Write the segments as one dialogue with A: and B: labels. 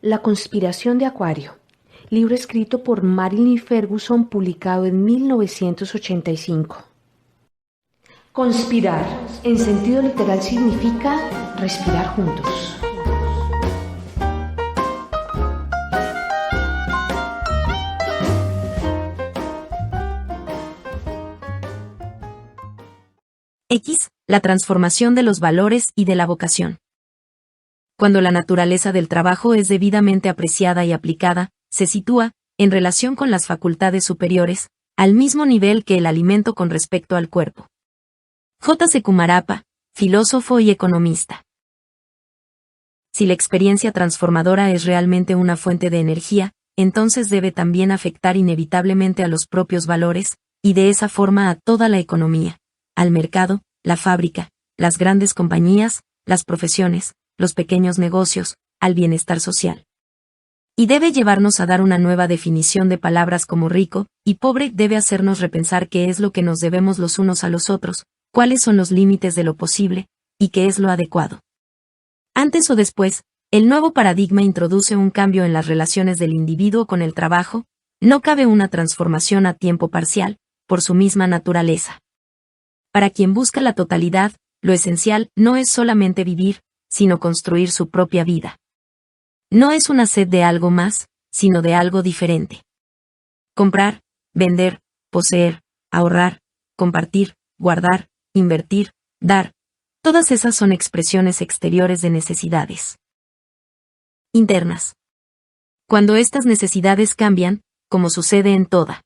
A: La conspiración de Acuario, libro escrito por Marilyn Ferguson, publicado en 1985. Conspirar, en sentido literal, significa respirar juntos.
B: X. La transformación de los valores y de la vocación. Cuando la naturaleza del trabajo es debidamente apreciada y aplicada, se sitúa, en relación con las facultades superiores, al mismo nivel que el alimento con respecto al cuerpo. J. C. Kumarapa, filósofo y economista. Si la experiencia transformadora es realmente una fuente de energía, entonces debe también afectar inevitablemente a los propios valores, y de esa forma a toda la economía, al mercado, la fábrica, las grandes compañías, las profesiones, los pequeños negocios, al bienestar social. Y debe llevarnos a dar una nueva definición de palabras como rico y pobre, debe hacernos repensar qué es lo que nos debemos los unos a los otros, cuáles son los límites de lo posible, y qué es lo adecuado. Antes o después, el nuevo paradigma introduce un cambio en las relaciones del individuo con el trabajo, no cabe una transformación a tiempo parcial, por su misma naturaleza. Para quien busca la totalidad, lo esencial no es solamente vivir, sino construir su propia vida. No es una sed de algo más, sino de algo diferente. Comprar, vender, poseer, ahorrar, compartir, guardar, invertir, dar, todas esas son expresiones exteriores de necesidades internas. Cuando estas necesidades cambian, como sucede en toda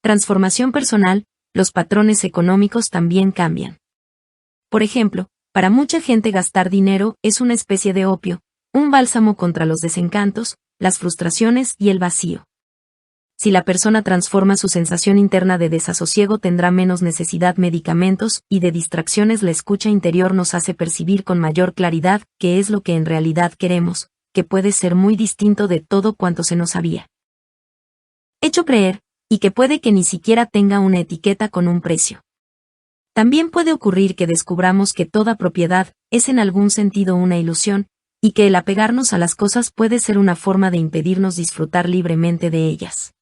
B: transformación personal, los patrones económicos también cambian. Por ejemplo, para mucha gente gastar dinero es una especie de opio, un bálsamo contra los desencantos, las frustraciones y el vacío. Si la persona transforma su sensación interna de desasosiego, tendrá menos necesidad de medicamentos y de distracciones. La escucha interior nos hace percibir con mayor claridad qué es lo que en realidad queremos, que puede ser muy distinto de todo cuanto se nos había hecho creer, y que puede que ni siquiera tenga una etiqueta con un precio. También puede ocurrir que descubramos que toda propiedad es en algún sentido una ilusión, y que el apegarnos a las cosas puede ser una forma de impedirnos disfrutar libremente de ellas.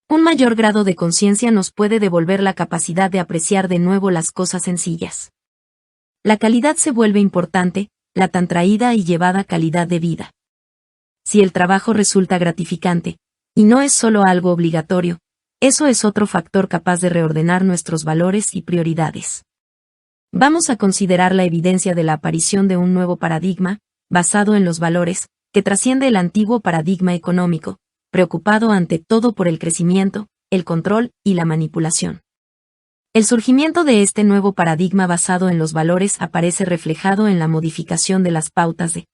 B: Un mayor grado de conciencia nos puede devolver la capacidad de apreciar de nuevo las cosas sencillas. La calidad se vuelve importante, la tan traída y llevada calidad de vida. Si el trabajo resulta gratificante, y no es solo algo obligatorio, eso es otro factor capaz de reordenar nuestros valores y prioridades. Vamos a considerar la evidencia de la aparición de un nuevo paradigma, basado en los valores, que trasciende el antiguo paradigma económico, preocupado ante todo por el crecimiento, el control y la manipulación. El surgimiento de este nuevo paradigma basado en los valores aparece reflejado en la modificación de las pautas de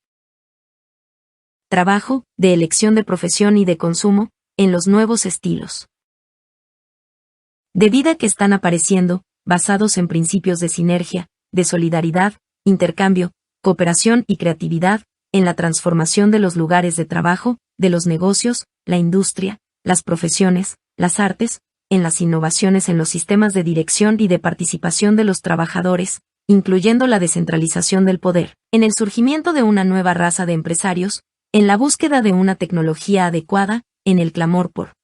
B: trabajo, de elección de profesión y de consumo, en los nuevos estilos de vida que están apareciendo, basados en principios de sinergia, de solidaridad, intercambio, cooperación y creatividad, en la transformación de los lugares de trabajo, de los negocios, la industria, las profesiones, las artes, en las innovaciones en los sistemas de dirección y de participación de los trabajadores, incluyendo la descentralización del poder, en el surgimiento de una nueva raza de empresarios, en la búsqueda de una tecnología adecuada, en el clamor por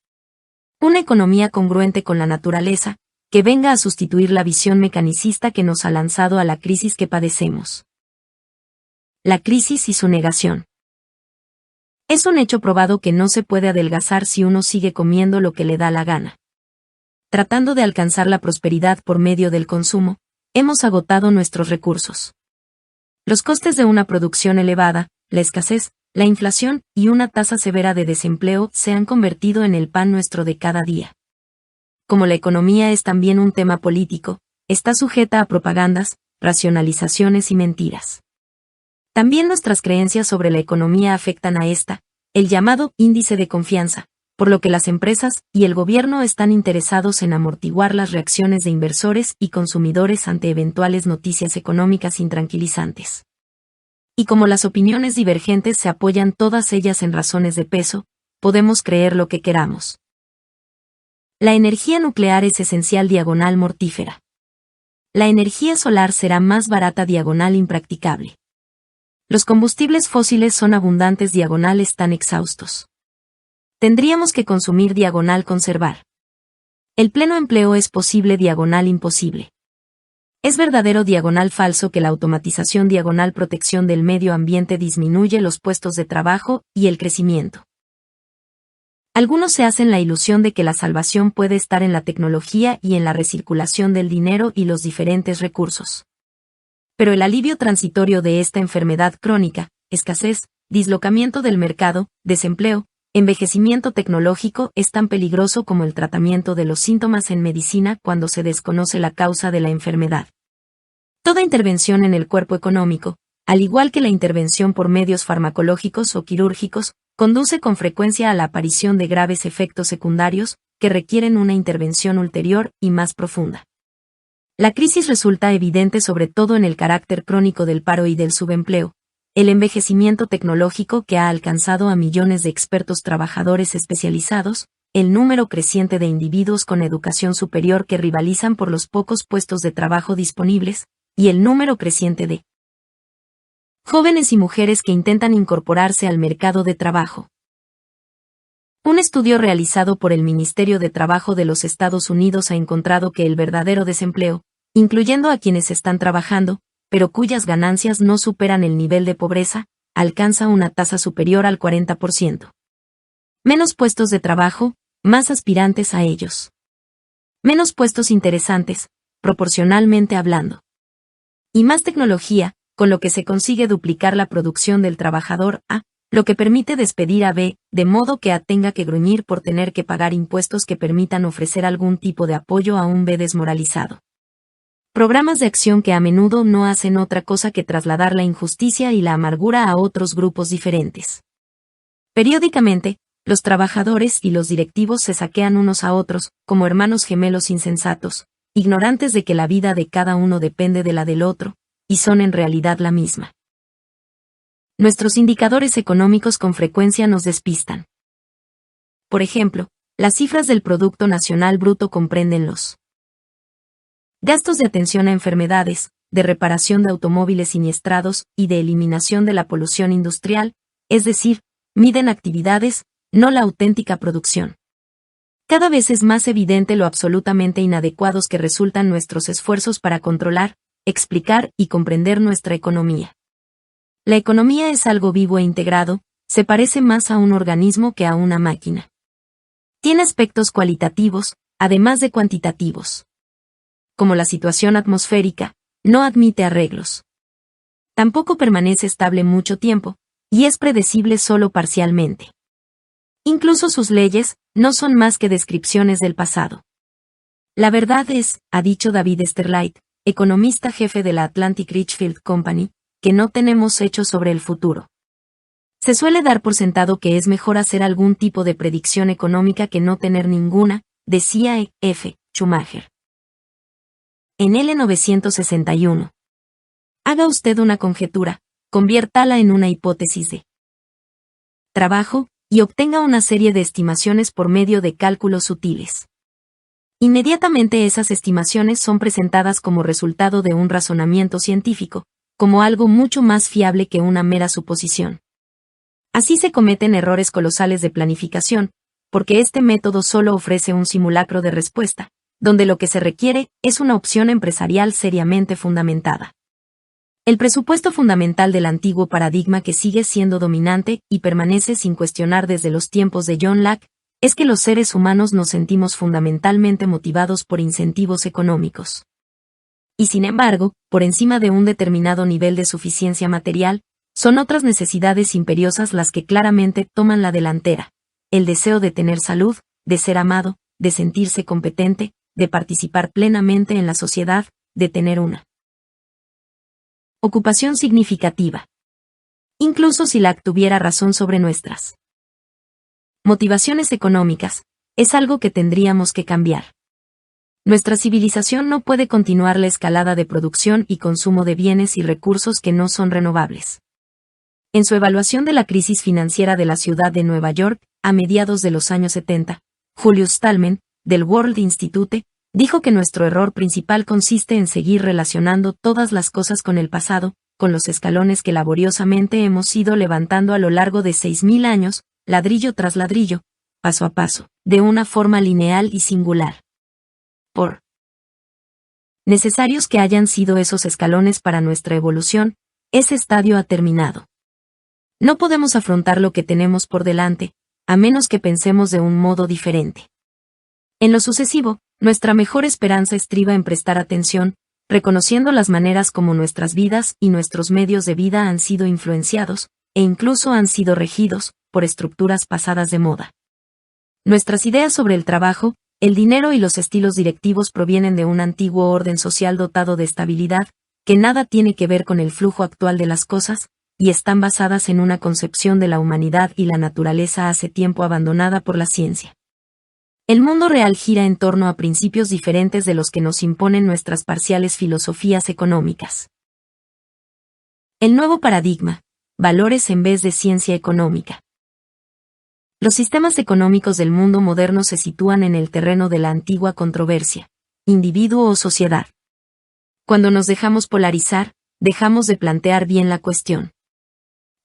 B: una economía congruente con la naturaleza, que venga a sustituir la visión mecanicista que nos ha lanzado a la crisis que padecemos. La crisis y su negación. Es un hecho probado que no se puede adelgazar si uno sigue comiendo lo que le da la gana. Tratando de alcanzar la prosperidad por medio del consumo, hemos agotado nuestros recursos. Los costes de una producción elevada, la escasez, la inflación y una tasa severa de desempleo se han convertido en el pan nuestro de cada día. Como la economía es también un tema político, está sujeta a propagandas, racionalizaciones y mentiras. También nuestras creencias sobre la economía afectan a esta, el llamado índice de confianza, por lo que las empresas y el gobierno están interesados en amortiguar las reacciones de inversores y consumidores ante eventuales noticias económicas intranquilizantes. Y como las opiniones divergentes se apoyan todas ellas en razones de peso, podemos creer lo que queramos. La energía nuclear es esencial diagonal mortífera. La energía solar será más barata diagonal impracticable. Los combustibles fósiles son abundantes diagonal están exhaustos. Tendríamos que consumir diagonal conservar. El pleno empleo es posible diagonal imposible. Es verdadero diagonal falso que la automatización diagonal protección del medio ambiente disminuye los puestos de trabajo y el crecimiento. Algunos se hacen la ilusión de que la salvación puede estar en la tecnología y en la recirculación del dinero y los diferentes recursos. Pero el alivio transitorio de esta enfermedad crónica, escasez, dislocamiento del mercado, desempleo, envejecimiento tecnológico es tan peligroso como el tratamiento de los síntomas en medicina cuando se desconoce la causa de la enfermedad. Toda intervención en el cuerpo económico, al igual que la intervención por medios farmacológicos o quirúrgicos, conduce con frecuencia a la aparición de graves efectos secundarios que requieren una intervención ulterior y más profunda. La crisis resulta evidente sobre todo en el carácter crónico del paro y del subempleo, el envejecimiento tecnológico que ha alcanzado a millones de expertos trabajadores especializados, el número creciente de individuos con educación superior que rivalizan por los pocos puestos de trabajo disponibles, y el número creciente de jóvenes y mujeres que intentan incorporarse al mercado de trabajo. Un estudio realizado por el Ministerio de Trabajo de los Estados Unidos ha encontrado que el verdadero desempleo, incluyendo a quienes están trabajando, pero cuyas ganancias no superan el nivel de pobreza, alcanza una tasa superior al 40%. Menos puestos de trabajo, más aspirantes a ellos. Menos puestos interesantes, proporcionalmente hablando. Y más tecnología, con lo que se consigue duplicar la producción del trabajador A, lo que permite despedir a B, de modo que A tenga que gruñir por tener que pagar impuestos que permitan ofrecer algún tipo de apoyo a un B desmoralizado. Programas de acción que a menudo no hacen otra cosa que trasladar la injusticia y la amargura a otros grupos diferentes. Periódicamente, los trabajadores y los directivos se saquean unos a otros, como hermanos gemelos insensatos, ignorantes de que la vida de cada uno depende de la del otro, y son en realidad la misma. Nuestros indicadores económicos con frecuencia nos despistan. Por ejemplo, las cifras del Producto Nacional Bruto comprenden los gastos de atención a enfermedades, de reparación de automóviles siniestrados y de eliminación de la polución industrial, es decir, miden actividades, no la auténtica producción. Cada vez es más evidente lo absolutamente inadecuados que resultan nuestros esfuerzos para controlar, explicar y comprender nuestra economía. La economía es algo vivo e integrado, se parece más a un organismo que a una máquina. Tiene aspectos cualitativos, además de cuantitativos. Como la situación atmosférica, no admite arreglos. Tampoco permanece estable mucho tiempo, y es predecible solo parcialmente. Incluso sus leyes no son más que descripciones del pasado. La verdad es, ha dicho David Esterleit, economista jefe de la Atlantic Richfield Company, que no tenemos hechos sobre el futuro. Se suele dar por sentado que es mejor hacer algún tipo de predicción económica que no tener ninguna, decía E. F. Schumacher. En 1961. Haga usted una conjetura, conviértala en una hipótesis de trabajo, y obtenga una serie de estimaciones por medio de cálculos sutiles. Inmediatamente esas estimaciones son presentadas como resultado de un razonamiento científico, como algo mucho más fiable que una mera suposición. Así se cometen errores colosales de planificación, porque este método solo ofrece un simulacro de respuesta, donde lo que se requiere es una opción empresarial seriamente fundamentada. El presupuesto fundamental del antiguo paradigma que sigue siendo dominante y permanece sin cuestionar desde los tiempos de John Locke, es que los seres humanos nos sentimos fundamentalmente motivados por incentivos económicos. Y sin embargo, por encima de un determinado nivel de suficiencia material, son otras necesidades imperiosas las que claramente toman la delantera: el deseo de tener salud, de ser amado, de sentirse competente, de participar plenamente en la sociedad, de tener una ocupación significativa. Incluso si Locke tuviera razón sobre nuestras motivaciones económicas, es algo que tendríamos que cambiar. Nuestra civilización no puede continuar la escalada de producción y consumo de bienes y recursos que no son renovables. En su evaluación de la crisis financiera de la ciudad de Nueva York, a mediados de los años 70, Julius Stallman, del World Institute, dijo que nuestro error principal consiste en seguir relacionando todas las cosas con el pasado, con los escalones que laboriosamente hemos ido levantando a lo largo de 6.000 años, ladrillo tras ladrillo, paso a paso, de una forma lineal y singular. Por necesarios que hayan sido esos escalones para nuestra evolución, ese estadio ha terminado. No podemos afrontar lo que tenemos por delante, a menos que pensemos de un modo diferente. En lo sucesivo, nuestra mejor esperanza estriba en prestar atención, reconociendo las maneras como nuestras vidas y nuestros medios de vida han sido influenciados, e incluso han sido regidos, por estructuras pasadas de moda. Nuestras ideas sobre el trabajo, el dinero y los estilos directivos provienen de un antiguo orden social dotado de estabilidad, que nada tiene que ver con el flujo actual de las cosas, y están basadas en una concepción de la humanidad y la naturaleza hace tiempo abandonada por la ciencia. El mundo real gira en torno a principios diferentes de los que nos imponen nuestras parciales filosofías económicas. El nuevo paradigma: valores en vez de ciencia económica. Los sistemas económicos del mundo moderno se sitúan en el terreno de la antigua controversia: individuo o sociedad. Cuando nos dejamos polarizar, dejamos de plantear bien la cuestión.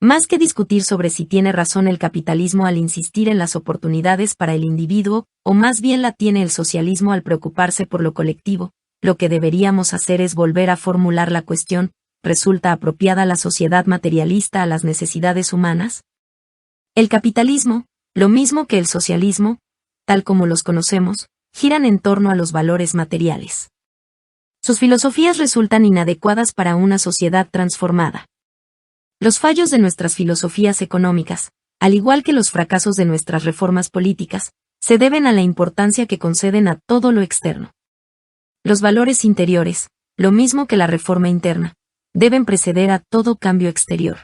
B: Más que discutir sobre si tiene razón el capitalismo al insistir en las oportunidades para el individuo, o más bien la tiene el socialismo al preocuparse por lo colectivo, lo que deberíamos hacer es volver a formular la cuestión: ¿resulta apropiada la sociedad materialista a las necesidades humanas? El capitalismo, lo mismo que el socialismo, tal como los conocemos, giran en torno a los valores materiales. Sus filosofías resultan inadecuadas para una sociedad transformada. Los fallos de nuestras filosofías económicas, al igual que los fracasos de nuestras reformas políticas, se deben a la importancia que conceden a todo lo externo. Los valores interiores, lo mismo que la reforma interna, deben preceder a todo cambio exterior.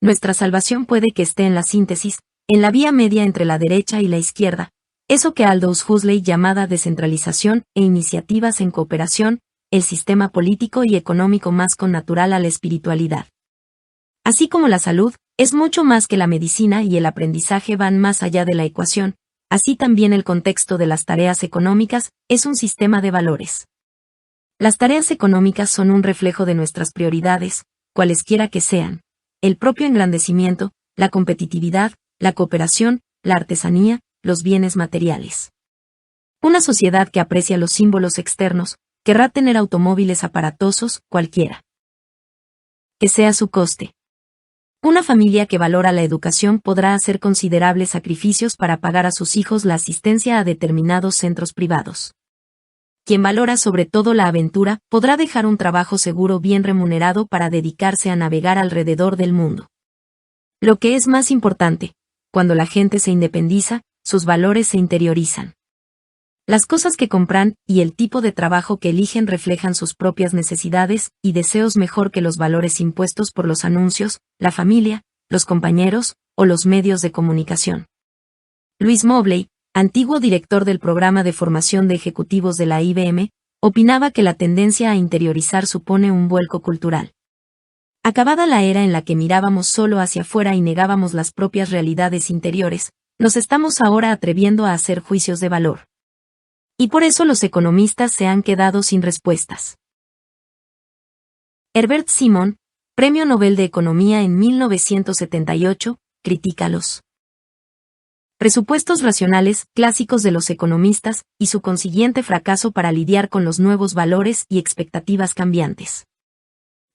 B: Nuestra salvación puede que esté en la síntesis, en la vía media entre la derecha y la izquierda, eso que Aldous Huxley llamaba descentralización e iniciativas en cooperación, el sistema político y económico más connatural a la espiritualidad. Así como la salud es mucho más que la medicina y el aprendizaje van más allá de la ecuación, así también el contexto de las tareas económicas es un sistema de valores. Las tareas económicas son un reflejo de nuestras prioridades, cualesquiera que sean: el propio engrandecimiento, la competitividad, la cooperación, la artesanía, los bienes materiales. Una sociedad que aprecia los símbolos externos querrá tener automóviles aparatosos, cualquiera que sea su coste. Una familia que valora la educación podrá hacer considerables sacrificios para pagar a sus hijos la asistencia a determinados centros privados. Quien valora sobre todo la aventura podrá dejar un trabajo seguro bien remunerado para dedicarse a navegar alrededor del mundo. Lo que es más importante, cuando la gente se independiza, sus valores se interiorizan. Las cosas que compran y el tipo de trabajo que eligen reflejan sus propias necesidades y deseos mejor que los valores impuestos por los anuncios, la familia, los compañeros o los medios de comunicación. Louis Mobley, antiguo director del programa de formación de ejecutivos de la IBM, opinaba que la tendencia a interiorizar supone un vuelco cultural. Acabada la era en la que mirábamos solo hacia afuera y negábamos las propias realidades interiores, nos estamos ahora atreviendo a hacer juicios de valor. Y por eso los economistas se han quedado sin respuestas. Herbert Simon, Premio Nobel de Economía en 1978, critica los presupuestos racionales clásicos de los economistas y su consiguiente fracaso para lidiar con los nuevos valores y expectativas cambiantes.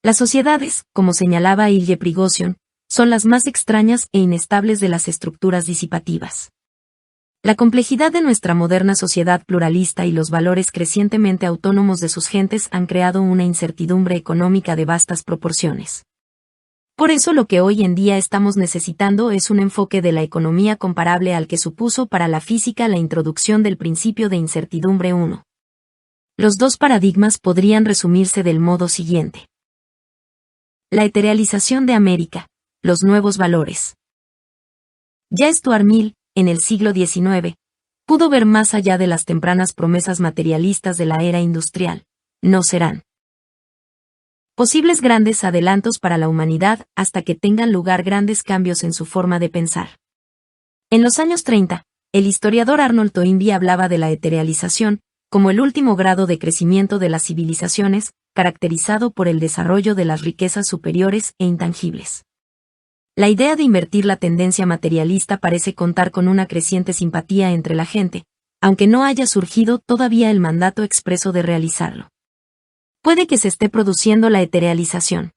B: Las sociedades, como señalaba Ilya Prigozhin, son las más extrañas e inestables de las estructuras disipativas. La complejidad de nuestra moderna sociedad pluralista y los valores crecientemente autónomos de sus gentes han creado una incertidumbre económica de vastas proporciones. Por eso lo que hoy en día estamos necesitando es un enfoque de la economía comparable al que supuso para la física la introducción del principio de incertidumbre 1. Los dos paradigmas podrían resumirse del modo siguiente. La eterealización de América, los nuevos valores. Ya Stuart Mill, en el siglo XIX, pudo ver más allá de las tempranas promesas materialistas de la era industrial. No serán posibles grandes adelantos para la humanidad hasta que tengan lugar grandes cambios en su forma de pensar. En los años 30, el historiador Arnold Toynbee hablaba de la eterealización, como el último grado de crecimiento de las civilizaciones, caracterizado por el desarrollo de las riquezas superiores e intangibles. La idea de invertir la tendencia materialista parece contar con una creciente simpatía entre la gente, aunque no haya surgido todavía el mandato expreso de realizarlo. Puede que se esté produciendo la eterealización.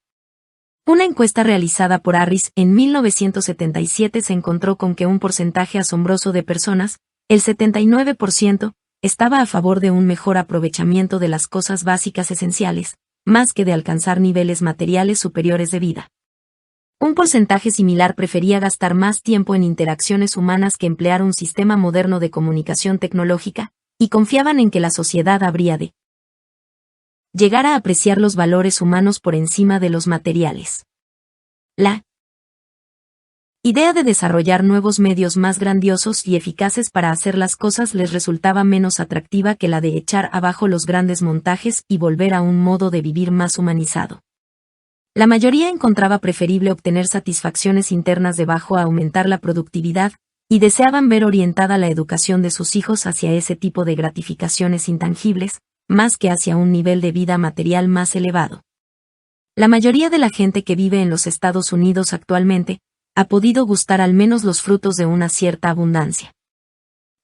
B: Una encuesta realizada por Harris en 1977 se encontró con que un porcentaje asombroso de personas, el 79%, estaba a favor de un mejor aprovechamiento de las cosas básicas esenciales, más que de alcanzar niveles materiales superiores de vida. Un porcentaje similar prefería gastar más tiempo en interacciones humanas que emplear un sistema moderno de comunicación tecnológica, y confiaban en que la sociedad habría de llegar a apreciar los valores humanos por encima de los materiales. La idea de desarrollar nuevos medios más grandiosos y eficaces para hacer las cosas les resultaba menos atractiva que la de echar abajo los grandes montajes y volver a un modo de vivir más humanizado. La mayoría encontraba preferible obtener satisfacciones internas debajo a aumentar la productividad, y deseaban ver orientada la educación de sus hijos hacia ese tipo de gratificaciones intangibles, más que hacia un nivel de vida material más elevado. La mayoría de la gente que vive en los Estados Unidos actualmente, ha podido gustar al menos los frutos de una cierta abundancia.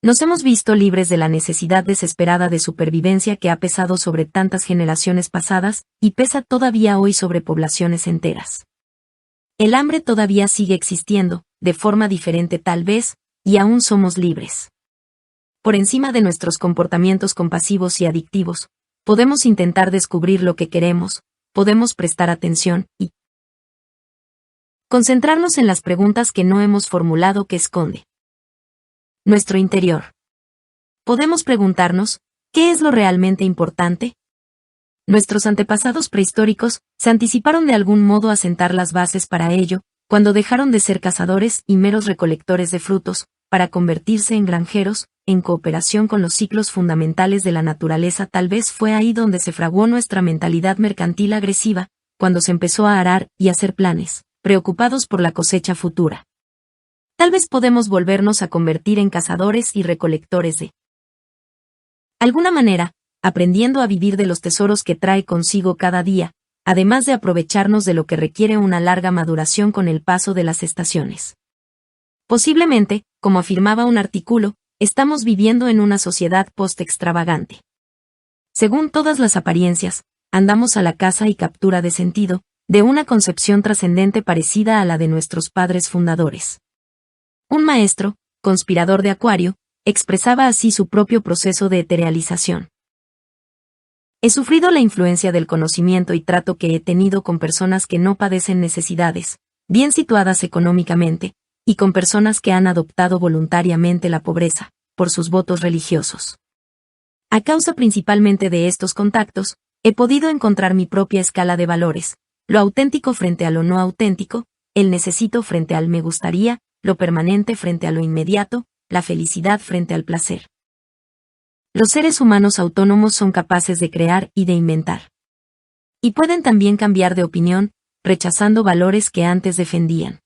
B: Nos hemos visto libres de la necesidad desesperada de supervivencia que ha pesado sobre tantas generaciones pasadas, y pesa todavía hoy sobre poblaciones enteras. El hambre todavía sigue existiendo, de forma diferente tal vez, y aún somos libres. Por encima de nuestros comportamientos compasivos y adictivos, podemos intentar descubrir lo que queremos, podemos prestar atención y concentrarnos en las preguntas que no hemos formulado que esconde nuestro interior. Podemos preguntarnos, ¿qué es lo realmente importante? Nuestros antepasados prehistóricos se anticiparon de algún modo a sentar las bases para ello, cuando dejaron de ser cazadores y meros recolectores de frutos, para convertirse en granjeros, en cooperación con los ciclos fundamentales de la naturaleza. Tal vez fue ahí donde se fraguó nuestra mentalidad mercantil agresiva, cuando se empezó a arar y hacer planes, preocupados por la cosecha futura. Tal vez podemos volvernos a convertir en cazadores y recolectores de alguna manera, aprendiendo a vivir de los tesoros que trae consigo cada día, además de aprovecharnos de lo que requiere una larga maduración con el paso de las estaciones. Posiblemente, como afirmaba un artículo, estamos viviendo en una sociedad post-extravagante. Según todas las apariencias, andamos a la caza y captura de sentido, de una concepción trascendente parecida a la de nuestros padres fundadores. Un maestro, conspirador de Acuario, expresaba así su propio proceso de eterealización. He sufrido la influencia del conocimiento y trato que he tenido con personas que no padecen necesidades, bien situadas económicamente, y con personas que han adoptado voluntariamente la pobreza, por sus votos religiosos. A causa principalmente de estos contactos, he podido encontrar mi propia escala de valores, lo auténtico frente a lo no auténtico, el necesito frente al me gustaría, lo permanente frente a lo inmediato, la felicidad frente al placer. Los seres humanos autónomos son capaces de crear y de inventar. Y pueden también cambiar de opinión, rechazando valores que antes defendían.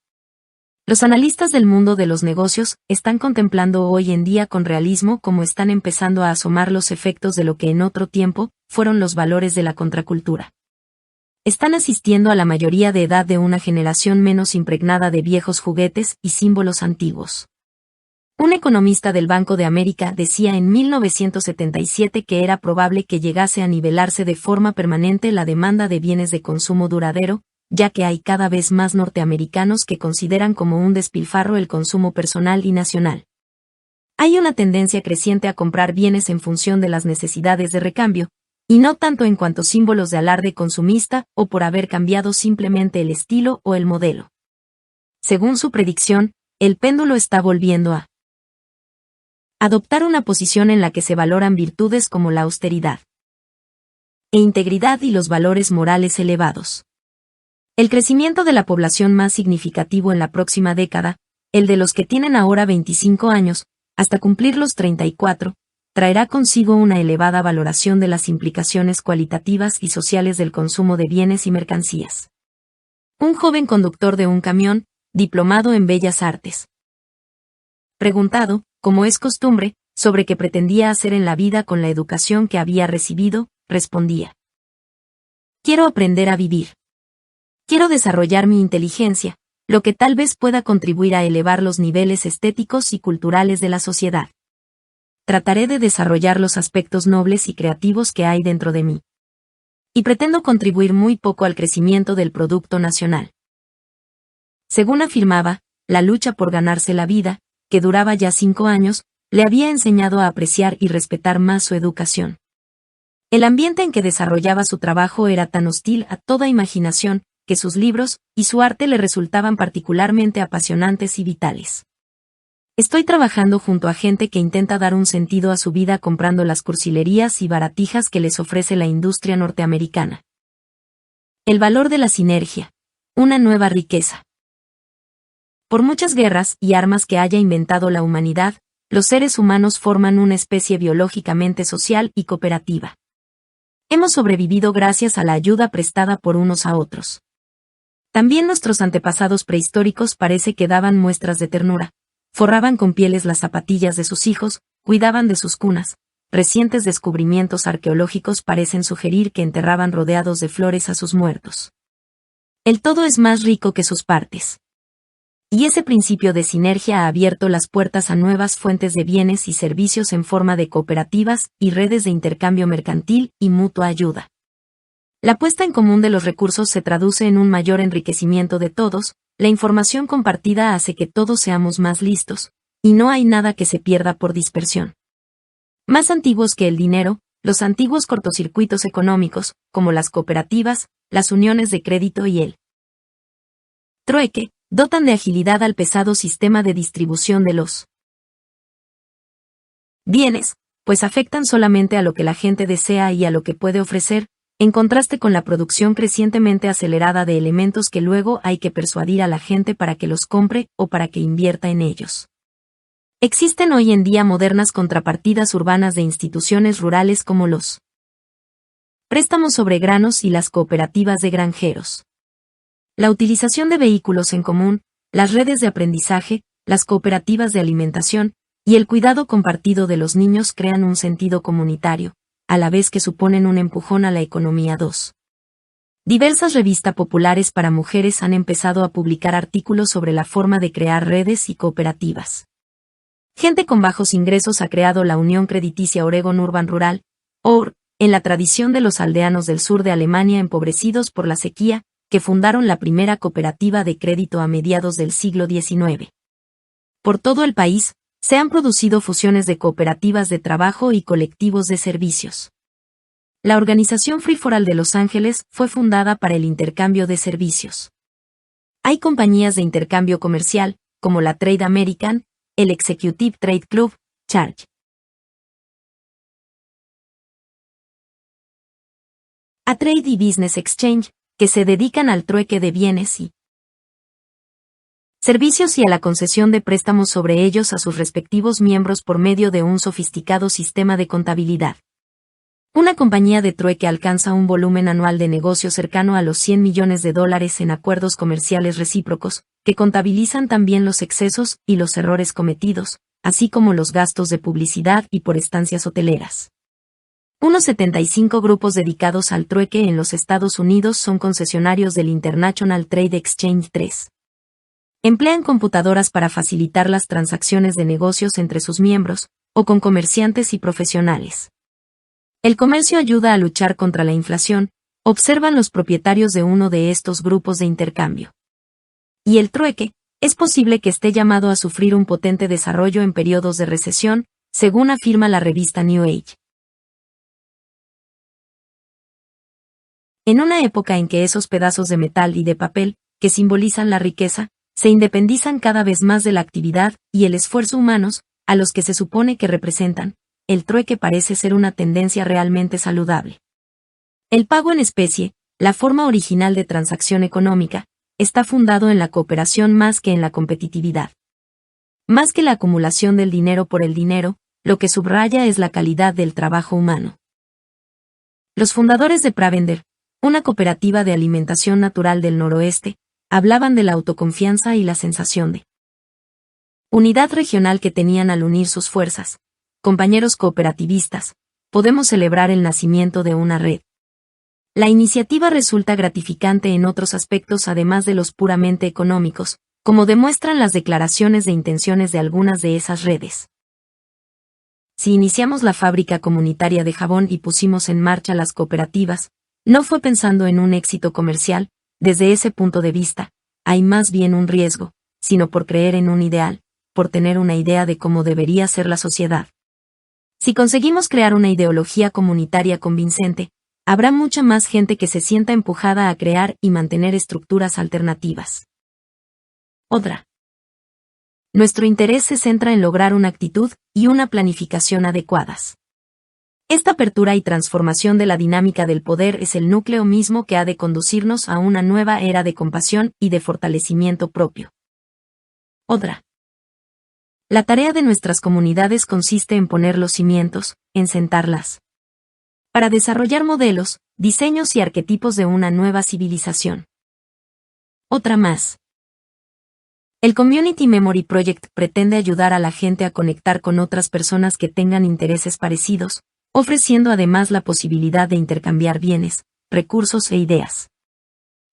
B: Los analistas del mundo de los negocios están contemplando hoy en día con realismo cómo están empezando a asomar los efectos de lo que en otro tiempo fueron los valores de la contracultura. Están asistiendo a la mayoría de edad de una generación menos impregnada de viejos juguetes y símbolos antiguos. Un economista del Banco de América decía en 1977 que era probable que llegase a nivelarse de forma permanente la demanda de bienes de consumo duradero, ya que hay cada vez más norteamericanos que consideran como un despilfarro el consumo personal y nacional. Hay una tendencia creciente a comprar bienes en función de las necesidades de recambio, y no tanto en cuanto símbolos de alarde consumista o por haber cambiado simplemente el estilo o el modelo. Según su predicción, el péndulo está volviendo a adoptar una posición en la que se valoran virtudes como la austeridad e integridad y los valores morales elevados. El crecimiento de la población más significativo en la próxima década, el de los que tienen ahora 25 años, hasta cumplir los 34, traerá consigo una elevada valoración de las implicaciones cualitativas y sociales del consumo de bienes y mercancías. Un joven conductor de un camión, diplomado en Bellas Artes. Preguntado, como es costumbre, sobre qué pretendía hacer en la vida con la educación que había recibido, respondía: quiero aprender a vivir. Quiero desarrollar mi inteligencia, lo que tal vez pueda contribuir a elevar los niveles estéticos y culturales de la sociedad. Trataré de desarrollar los aspectos nobles y creativos que hay dentro de mí. Y pretendo contribuir muy poco al crecimiento del Producto Nacional. Según afirmaba, la lucha por ganarse la vida, que duraba ya 5 años, le había enseñado a apreciar y respetar más su educación. El ambiente en que desarrollaba su trabajo era tan hostil a toda imaginación, que sus libros y su arte le resultaban particularmente apasionantes y vitales. Estoy trabajando junto a gente que intenta dar un sentido a su vida comprando las cursilerías y baratijas que les ofrece la industria norteamericana. El valor de la sinergia. Una nueva riqueza. Por muchas guerras y armas que haya inventado la humanidad, los seres humanos forman una especie biológicamente social y cooperativa. Hemos sobrevivido gracias a la ayuda prestada por unos a otros. También nuestros antepasados prehistóricos parece que daban muestras de ternura. Forraban con pieles las zapatillas de sus hijos, cuidaban de sus cunas. Recientes descubrimientos arqueológicos parecen sugerir que enterraban rodeados de flores a sus muertos. El todo es más rico que sus partes. Y ese principio de sinergia ha abierto las puertas a nuevas fuentes de bienes y servicios en forma de cooperativas y redes de intercambio mercantil y mutua ayuda. La puesta en común de los recursos se traduce en un mayor enriquecimiento de todos, la información compartida hace que todos seamos más listos, y no hay nada que se pierda por dispersión. Más antiguos que el dinero, los antiguos cortocircuitos económicos, como las cooperativas, las uniones de crédito y el trueque, dotan de agilidad al pesado sistema de distribución de los bienes, pues afectan solamente a lo que la gente desea y a lo que puede ofrecer, en contraste con la producción crecientemente acelerada de elementos que luego hay que persuadir a la gente para que los compre o para que invierta en ellos. Existen hoy en día modernas contrapartidas urbanas de instituciones rurales como los préstamos sobre granos y las cooperativas de granjeros. La utilización de vehículos en común, las redes de aprendizaje, las cooperativas de alimentación y el cuidado compartido de los niños crean un sentido comunitario, a la vez que suponen un empujón a la economía. 2. Diversas revistas populares para mujeres han empezado a publicar artículos sobre la forma de crear redes y cooperativas. Gente con bajos ingresos ha creado la Unión Crediticia Oregon Urban Rural, OUR, en la tradición de los aldeanos del sur de Alemania empobrecidos por la sequía, que fundaron la primera cooperativa de crédito a mediados del siglo XIX. Por todo el país, se han producido fusiones de cooperativas de trabajo y colectivos de servicios. La organización Free for All de Los Ángeles fue fundada para el intercambio de servicios. Hay compañías de intercambio comercial, como la Trade American, el Executive Trade Club, Charge a Trade y Business Exchange, que se dedican al trueque de bienes y servicios y a la concesión de préstamos sobre ellos a sus respectivos miembros por medio de un sofisticado sistema de contabilidad. Una compañía de trueque alcanza un volumen anual de negocio cercano a los $100 millones en acuerdos comerciales recíprocos, que contabilizan también los excesos y los errores cometidos, así como los gastos de publicidad y por estancias hoteleras. Unos 75 grupos dedicados al trueque en los Estados Unidos son concesionarios del International Trade Exchange 3. Emplean computadoras para facilitar las transacciones de negocios entre sus miembros, o con comerciantes y profesionales. El comercio ayuda a luchar contra la inflación, observan los propietarios de uno de estos grupos de intercambio. Y el trueque, es posible que esté llamado a sufrir un potente desarrollo en periodos de recesión, según afirma la revista New Age. En una época en que esos pedazos de metal y de papel, que simbolizan la riqueza, se independizan cada vez más de la actividad y el esfuerzo humanos, a los que se supone que representan, el trueque parece ser una tendencia realmente saludable. El pago en especie, la forma original de transacción económica, está fundado en la cooperación más que en la competitividad. Más que la acumulación del dinero por el dinero, lo que subraya es la calidad del trabajo humano. Los fundadores de Provender, una cooperativa de alimentación natural del noroeste, hablaban de la autoconfianza y la sensación de unidad regional que tenían al unir sus fuerzas, compañeros cooperativistas, podemos celebrar el nacimiento de una red. La iniciativa resulta gratificante en otros aspectos además de los puramente económicos, como demuestran las declaraciones de intenciones de algunas de esas redes. Si iniciamos la fábrica comunitaria de jabón y pusimos en marcha las cooperativas, no fue pensando en un éxito comercial, desde ese punto de vista, hay más bien un riesgo, sino por creer en un ideal, por tener una idea de cómo debería ser la sociedad. Si conseguimos crear una ideología comunitaria convincente, habrá mucha más gente que se sienta empujada a crear y mantener estructuras alternativas. Otra. Nuestro interés se centra en lograr una actitud y una planificación adecuadas. Esta apertura y transformación de la dinámica del poder es el núcleo mismo que ha de conducirnos a una nueva era de compasión y de fortalecimiento propio. Otra. La tarea de nuestras comunidades consiste en poner los cimientos, en sentarlas, para desarrollar modelos, diseños y arquetipos de una nueva civilización. Otra más. El Community Memory Project pretende ayudar a la gente a conectar con otras personas que tengan intereses parecidos, ofreciendo además la posibilidad de intercambiar bienes, recursos e ideas.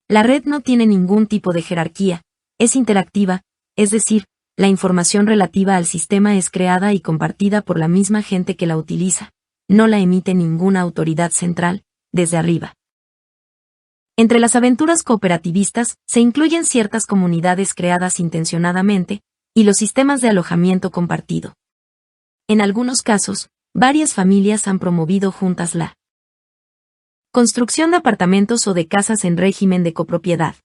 B: La red no tiene ningún tipo de jerarquía, es interactiva, es decir, la información relativa al sistema es creada y compartida por la misma gente que la utiliza, no la emite ninguna autoridad central, desde arriba. Entre las aventuras cooperativistas se incluyen ciertas comunidades creadas intencionadamente, y los sistemas de alojamiento compartido. En algunos casos, varias familias han promovido juntas la construcción de apartamentos o de casas en régimen de copropiedad.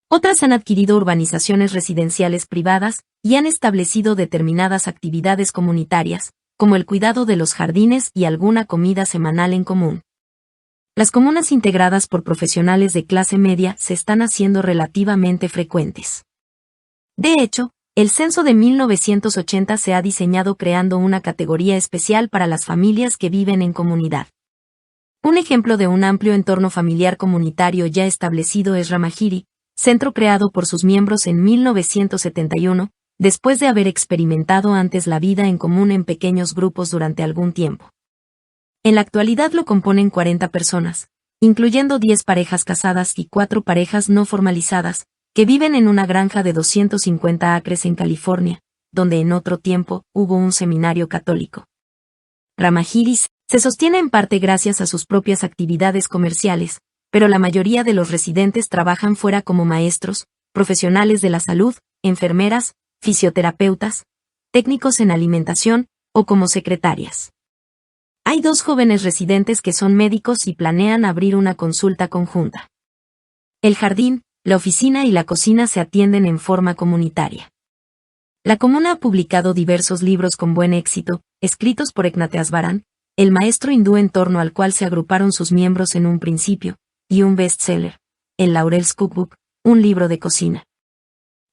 B: Otras han adquirido urbanizaciones residenciales privadas y han establecido determinadas actividades comunitarias, como el cuidado de los jardines y alguna comida semanal en común. Las comunas integradas por profesionales de clase media se están haciendo relativamente frecuentes. De hecho, el censo de 1980 se ha diseñado creando una categoría especial para las familias que viven en comunidad. Un ejemplo de un amplio entorno familiar comunitario ya establecido es Ramagiri, centro creado por sus miembros en 1971, después de haber experimentado antes la vida en común en pequeños grupos durante algún tiempo. En la actualidad lo componen 40 personas, incluyendo 10 parejas casadas y 4 parejas no formalizadas, que viven en una granja de 250 acres en California, donde en otro tiempo hubo un seminario católico. Ramagiri se sostiene en parte gracias a sus propias actividades comerciales, pero la mayoría de los residentes trabajan fuera como maestros, profesionales de la salud, enfermeras, fisioterapeutas, técnicos en alimentación, o como secretarias. Hay 2 jóvenes residentes que son médicos y planean abrir una consulta conjunta. El jardín, la oficina y la cocina se atienden en forma comunitaria. La comuna ha publicado diversos libros con buen éxito, escritos por Eknateasvaran, el maestro hindú en torno al cual se agruparon sus miembros en un principio, y un bestseller, el Laurel's Cookbook, un libro de cocina.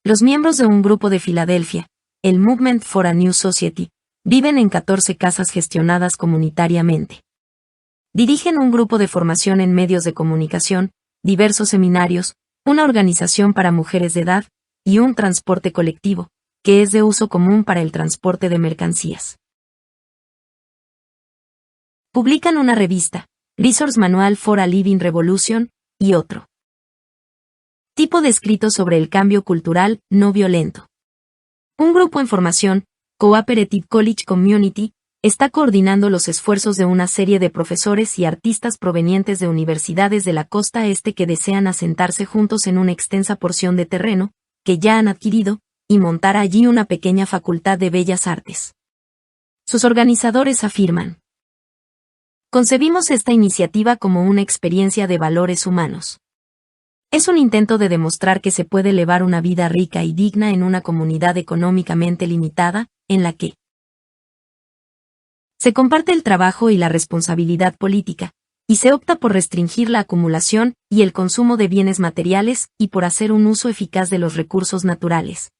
B: Los miembros de un grupo de Filadelfia, el Movement for a New Society, viven en 14 casas gestionadas comunitariamente. Dirigen un grupo de formación en medios de comunicación, diversos seminarios, una organización para mujeres de edad, y un transporte colectivo, que es de uso común para el transporte de mercancías. Publican una revista, Resource Manual for a Living Revolution, y otro tipo de escrito sobre el cambio cultural no violento. Un grupo en formación, Cooperative College Community, está coordinando los esfuerzos de una serie de profesores y artistas provenientes de universidades de la costa este que desean asentarse juntos en una extensa porción de terreno, que ya han adquirido, y montar allí una pequeña facultad de bellas artes. Sus organizadores afirman: concebimos esta iniciativa como una experiencia de valores humanos. Es un intento de demostrar que se puede llevar una vida rica y digna en una comunidad económicamente limitada, en la que se comparte el trabajo y la responsabilidad política, y se opta por restringir la acumulación y el consumo de bienes materiales y por hacer un uso eficaz de los recursos naturales.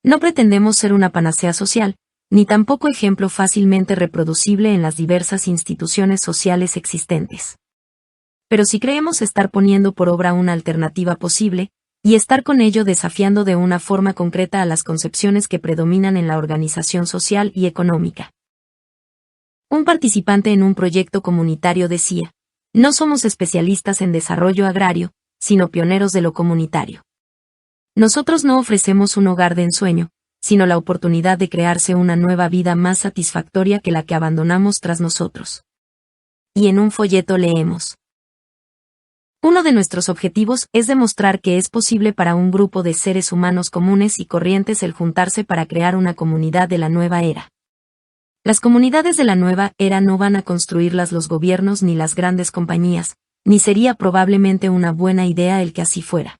B: No pretendemos ser una panacea social, ni tampoco ejemplo fácilmente reproducible en las diversas instituciones sociales existentes. Pero sí creemos estar poniendo por obra una alternativa posible, y estar con ello desafiando de una forma concreta a las concepciones que predominan en la organización social y económica. Un participante en un proyecto comunitario decía: no somos especialistas en desarrollo agrario, sino pioneros de lo comunitario. Nosotros no ofrecemos un hogar de ensueño, sino la oportunidad de crearse una nueva vida más satisfactoria que la que abandonamos tras nosotros. Y en un folleto leemos: uno de nuestros objetivos es demostrar que es posible para un grupo de seres humanos comunes y corrientes el juntarse para crear una comunidad de la nueva era. Las comunidades de la nueva era no van a construirlas los gobiernos ni las grandes compañías, ni sería probablemente una buena idea el que así fuera.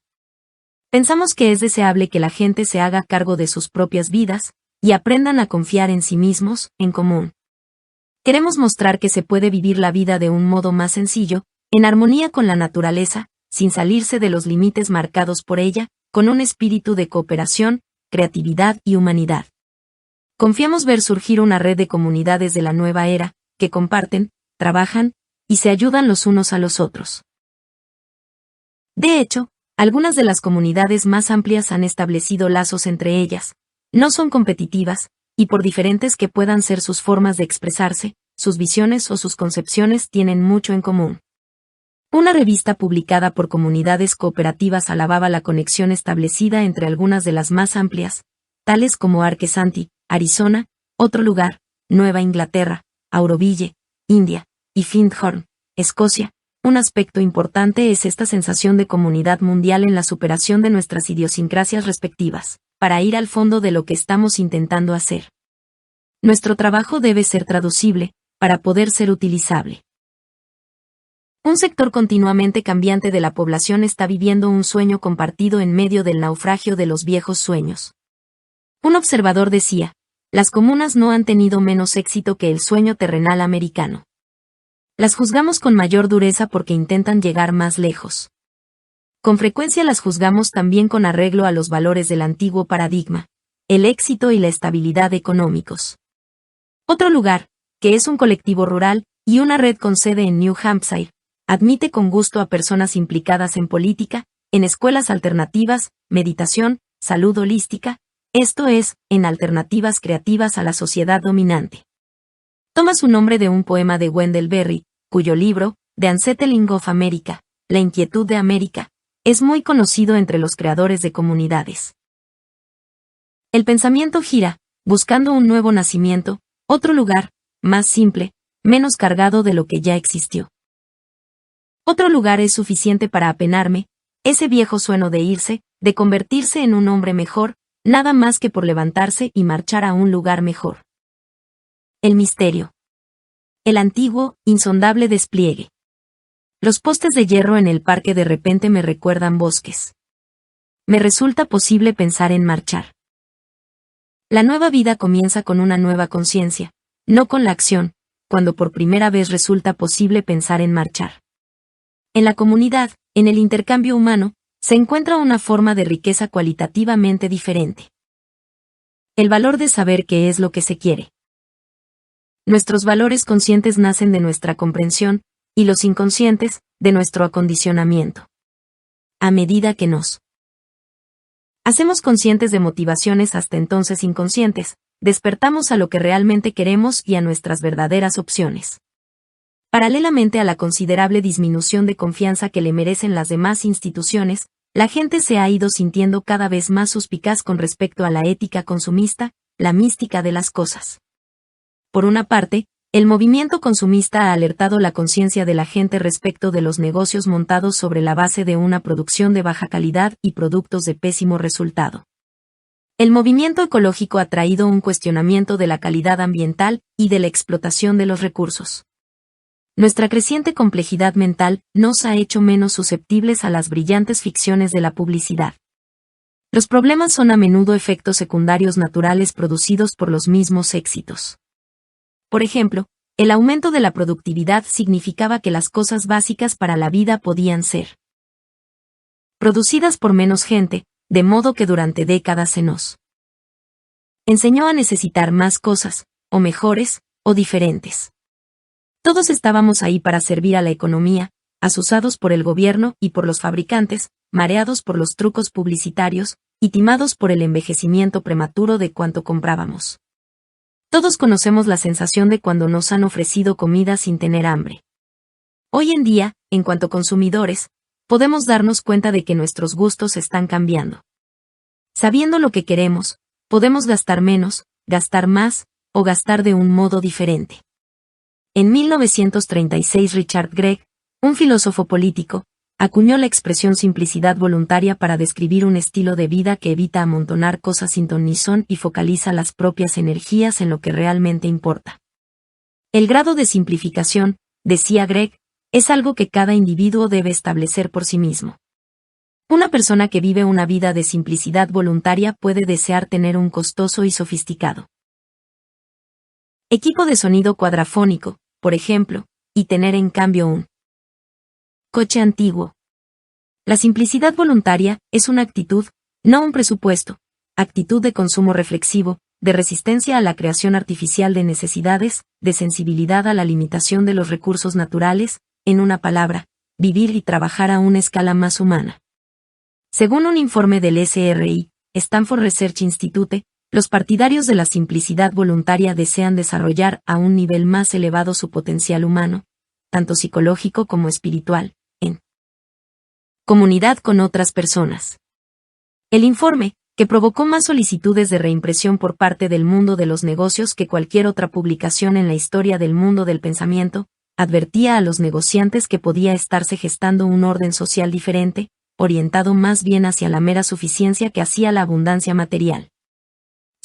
B: Pensamos que es deseable que la gente se haga cargo de sus propias vidas, y aprendan a confiar en sí mismos, en común. Queremos mostrar que se puede vivir la vida de un modo más sencillo, en armonía con la naturaleza, sin salirse de los límites marcados por ella, con un espíritu de cooperación, creatividad y humanidad. Confiamos ver surgir una red de comunidades de la nueva era, que comparten, trabajan, y se ayudan los unos a los otros. De hecho, algunas de las comunidades más amplias han establecido lazos entre ellas, no son competitivas, y por diferentes que puedan ser sus formas de expresarse, sus visiones o sus concepciones tienen mucho en común. Una revista publicada por comunidades cooperativas alababa la conexión establecida entre algunas de las más amplias, tales como Arkesanti, Arizona, otro lugar, Nueva Inglaterra, Auroville, India, y Findhorn, Escocia. Un aspecto importante es esta sensación de comunidad mundial en la superación de nuestras idiosincrasias respectivas, para ir al fondo de lo que estamos intentando hacer. Nuestro trabajo debe ser traducible, para poder ser utilizable. Un sector continuamente cambiante de la población está viviendo un sueño compartido en medio del naufragio de los viejos sueños. Un observador decía: las comunas no han tenido menos éxito que el sueño terrenal americano. Las juzgamos con mayor dureza porque intentan llegar más lejos. Con frecuencia las juzgamos también con arreglo a los valores del antiguo paradigma, el éxito y la estabilidad económicos. Otro lugar, que es un colectivo rural, y una red con sede en New Hampshire, admite con gusto a personas implicadas en política, en escuelas alternativas, meditación, salud holística, esto es, en alternativas creativas a la sociedad dominante. Toma su nombre de un poema de Wendell Berry, cuyo libro, The Unsettling of America, La inquietud de América, es muy conocido entre los creadores de comunidades. El pensamiento gira, buscando un nuevo nacimiento, otro lugar, más simple, menos cargado de lo que ya existió. Otro lugar es suficiente para apenarme, ese viejo sueño de irse, de convertirse en un hombre mejor, nada más que por levantarse y marchar a un lugar mejor. El misterio. El antiguo, insondable despliegue. Los postes de hierro en el parque de repente me recuerdan bosques. Me resulta posible pensar en marchar. La nueva vida comienza con una nueva conciencia, no con la acción, cuando por primera vez resulta posible pensar en marchar. En la comunidad, en el intercambio humano, se encuentra una forma de riqueza cualitativamente diferente. El valor de saber qué es lo que se quiere. Nuestros valores conscientes nacen de nuestra comprensión, y los inconscientes, de nuestro acondicionamiento. A medida que nos hacemos conscientes de motivaciones hasta entonces inconscientes, despertamos a lo que realmente queremos y a nuestras verdaderas opciones. Paralelamente a la considerable disminución de confianza que le merecen las demás instituciones, la gente se ha ido sintiendo cada vez más suspicaz con respecto a la ética consumista, la mística de las cosas. Por una parte, el movimiento consumista ha alertado la conciencia de la gente respecto de los negocios montados sobre la base de una producción de baja calidad y productos de pésimo resultado. El movimiento ecológico ha traído un cuestionamiento de la calidad ambiental y de la explotación de los recursos. Nuestra creciente complejidad mental nos ha hecho menos susceptibles a las brillantes ficciones de la publicidad. Los problemas son a menudo efectos secundarios naturales producidos por los mismos éxitos. Por ejemplo, el aumento de la productividad significaba que las cosas básicas para la vida podían ser producidas por menos gente, de modo que durante décadas se nos enseñó a necesitar más cosas, o mejores, o diferentes. Todos estábamos ahí para servir a la economía, asusados por el gobierno y por los fabricantes, mareados por los trucos publicitarios, y timados por el envejecimiento prematuro de cuanto comprábamos. Todos conocemos la sensación de cuando nos han ofrecido comida sin tener hambre. Hoy en día, en cuanto consumidores, podemos darnos cuenta de que nuestros gustos están cambiando. Sabiendo lo que queremos, podemos gastar menos, gastar más, o gastar de un modo diferente. En 1936 Richard Gregg, un filósofo político, acuñó la expresión simplicidad voluntaria para describir un estilo de vida que evita amontonar cosas sin ton ni son y focaliza las propias energías en lo que realmente importa. El grado de simplificación, decía Gregg, es algo que cada individuo debe establecer por sí mismo. Una persona que vive una vida de simplicidad voluntaria puede desear tener un costoso y sofisticado equipo de sonido cuadrafónico, por ejemplo, y tener en cambio un coche antiguo. La simplicidad voluntaria es una actitud, no un presupuesto, actitud de consumo reflexivo, de resistencia a la creación artificial de necesidades, de sensibilidad a la limitación de los recursos naturales, en una palabra, vivir y trabajar a una escala más humana. Según un informe del SRI, Stanford Research Institute, los partidarios de la simplicidad voluntaria desean desarrollar a un nivel más elevado su potencial humano, tanto psicológico como espiritual, en comunidad con otras personas. El informe, que provocó más solicitudes de reimpresión por parte del mundo de los negocios que cualquier otra publicación en la historia del mundo del pensamiento, advertía a los negociantes que podía estarse gestando un orden social diferente, orientado más bien hacia la mera suficiencia que hacia la abundancia material.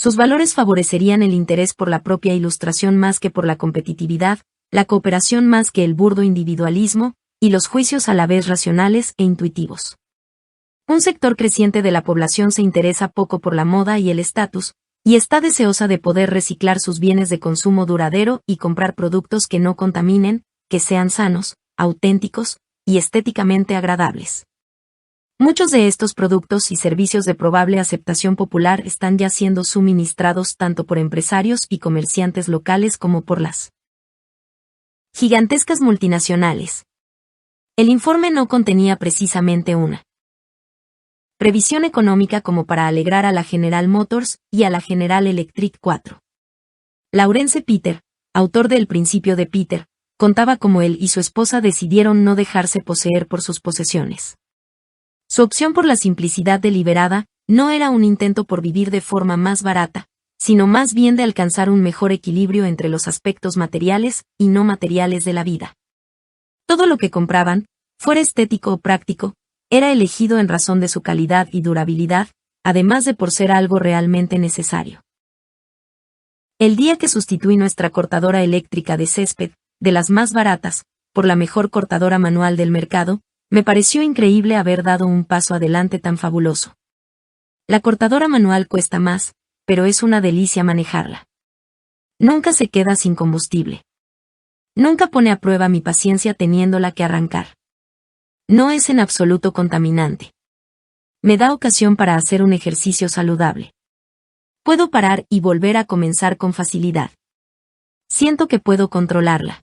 B: Sus valores favorecerían el interés por la propia ilustración más que por la competitividad, la cooperación más que el burdo individualismo, y los juicios a la vez racionales e intuitivos. Un sector creciente de la población se interesa poco por la moda y el estatus, y está deseosa de poder reciclar sus bienes de consumo duradero y comprar productos que no contaminen, que sean sanos, auténticos, y estéticamente agradables. Muchos de estos productos y servicios de probable aceptación popular están ya siendo suministrados tanto por empresarios y comerciantes locales como por las gigantescas multinacionales. El informe no contenía precisamente una previsión económica como para alegrar a la General Motors y a la General Electric 4. Lawrence Peter, autor de El principio de Peter, contaba cómo él y su esposa decidieron no dejarse poseer por sus posesiones. Su opción por la simplicidad deliberada no era un intento por vivir de forma más barata, sino más bien de alcanzar un mejor equilibrio entre los aspectos materiales y no materiales de la vida. Todo lo que compraban, fuera estético o práctico, era elegido en razón de su calidad y durabilidad, además de por ser algo realmente necesario. El día que sustituí nuestra cortadora eléctrica de césped, de las más baratas, por la mejor cortadora manual del mercado, me pareció increíble haber dado un paso adelante tan fabuloso. La cortadora manual cuesta más, pero es una delicia manejarla. Nunca se queda sin combustible. Nunca pone a prueba mi paciencia teniéndola que arrancar. No es en absoluto contaminante. Me da ocasión para hacer un ejercicio saludable. Puedo parar y volver a comenzar con facilidad. Siento que puedo controlarla.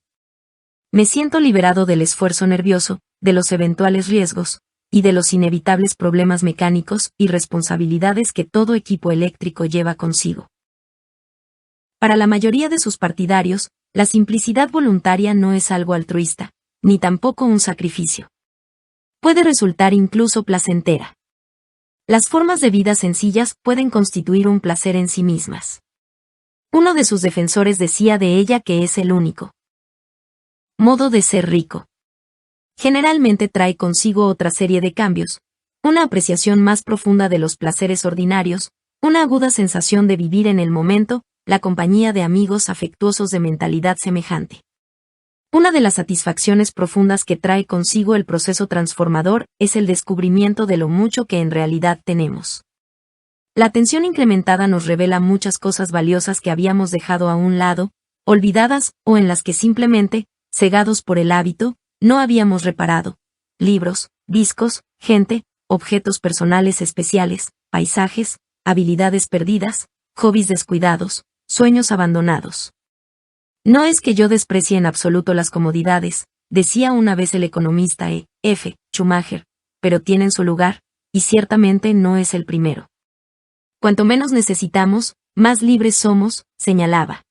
B: Me siento liberado del esfuerzo nervioso, de los eventuales riesgos, y de los inevitables problemas mecánicos y responsabilidades que todo equipo eléctrico lleva consigo. Para la mayoría de sus partidarios, la simplicidad voluntaria no es algo altruista, ni tampoco un sacrificio. Puede resultar incluso placentera. Las formas de vida sencillas pueden constituir un placer en sí mismas. Uno de sus defensores decía de ella que es el único modo de ser rico. Generalmente trae consigo otra serie de cambios, una apreciación más profunda de los placeres ordinarios, una aguda sensación de vivir en el momento, la compañía de amigos afectuosos de mentalidad semejante. Una de las satisfacciones profundas que trae consigo el proceso transformador es el descubrimiento de lo mucho que en realidad tenemos. La atención incrementada nos revela muchas cosas valiosas que habíamos dejado a un lado, olvidadas o en las que simplemente, cegados por el hábito, no habíamos reparado. Libros, discos, gente, objetos personales especiales, paisajes, habilidades perdidas, hobbies descuidados, sueños abandonados. No es que yo desprecie en absoluto las comodidades, decía una vez el economista E. F. Schumacher, pero tienen su lugar, y ciertamente no es el primero. Cuanto menos necesitamos, más libres somos, señalaba.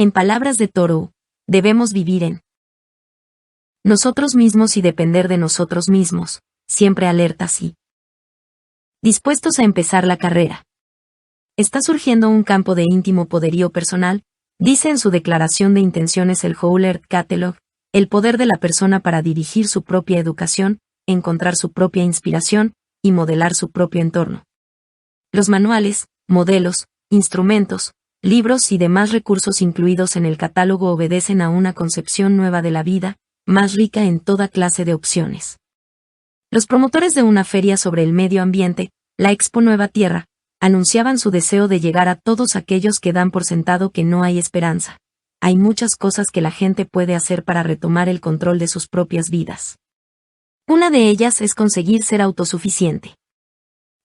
B: En palabras de Thoreau, debemos vivir en nosotros mismos y depender de nosotros mismos, siempre alertas y dispuestos a empezar la carrera. Está surgiendo un campo de íntimo poderío personal, dice en su declaración de intenciones el Hewlett Catalog, el poder de la persona para dirigir su propia educación, encontrar su propia inspiración y modelar su propio entorno. Los manuales, modelos, instrumentos, libros y demás recursos incluidos en el catálogo obedecen a una concepción nueva de la vida, más rica en toda clase de opciones. Los promotores de una feria sobre el medio ambiente, la Expo Nueva Tierra, anunciaban su deseo de llegar a todos aquellos que dan por sentado que no hay esperanza. Hay muchas cosas que la gente puede hacer para retomar el control de sus propias vidas. Una de ellas es conseguir ser autosuficiente.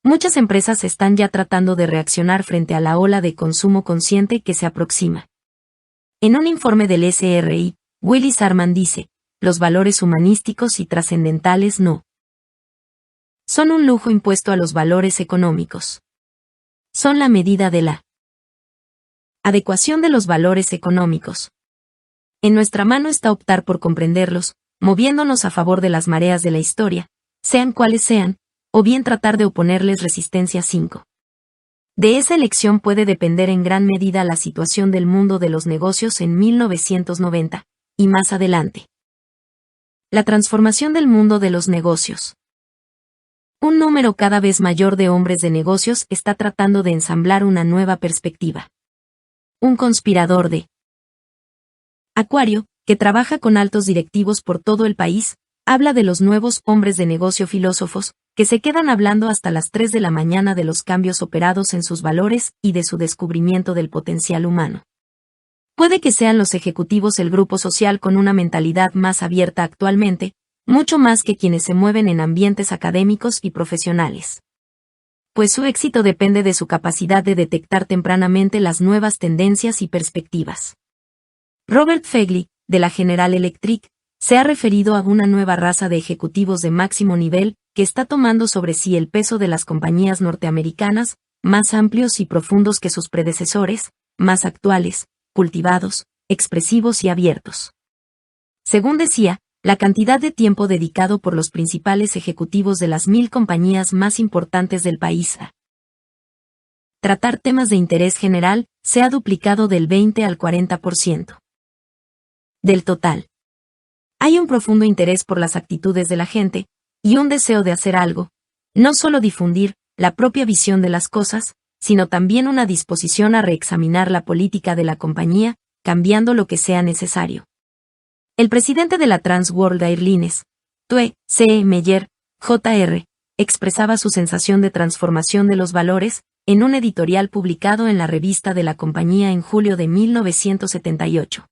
B: Muchas empresas están ya tratando de reaccionar frente a la ola de consumo consciente que se aproxima. En un informe del SRI, Willis Arman dice, los valores humanísticos y trascendentales no son un lujo impuesto a los valores económicos. Son la medida de la adecuación de los valores económicos. En nuestra mano está optar por comprenderlos, moviéndonos a favor de las mareas de la historia, sean cuales sean, o bien tratar de oponerles resistencia. 5. De esa elección puede depender en gran medida la situación del mundo de los negocios en 1990, y más adelante. La transformación del mundo de los negocios. Un número cada vez mayor de hombres de negocios está tratando de ensamblar una nueva perspectiva. Un conspirador de Acuario, que trabaja con altos directivos por todo el país, habla de los nuevos hombres de negocio filósofos, que se quedan hablando hasta las 3 de la mañana de los cambios operados en sus valores y de su descubrimiento del potencial humano. Puede que sean los ejecutivos el grupo social con una mentalidad más abierta actualmente, mucho más que quienes se mueven en ambientes académicos y profesionales. Pues su éxito depende de su capacidad de detectar tempranamente las nuevas tendencias y perspectivas. Robert Fegley, de la General Electric, se ha referido a una nueva raza de ejecutivos de máximo nivel que está tomando sobre sí el peso de las compañías norteamericanas, más amplios y profundos que sus predecesores, más actuales, cultivados, expresivos y abiertos. Según decía, la cantidad de tiempo dedicado por los principales ejecutivos de las 1000 compañías más importantes del país a tratar temas de interés general se ha duplicado del 20 al 40% del total. Hay un profundo interés por las actitudes de la gente, y un deseo de hacer algo, no solo difundir la propia visión de las cosas, sino también una disposición a reexaminar la política de la compañía, cambiando lo que sea necesario. El presidente de la Trans World Airlines, Tue C. Meyer, Jr., expresaba su sensación de transformación de los valores en un editorial publicado en la revista de la compañía en julio de 1978.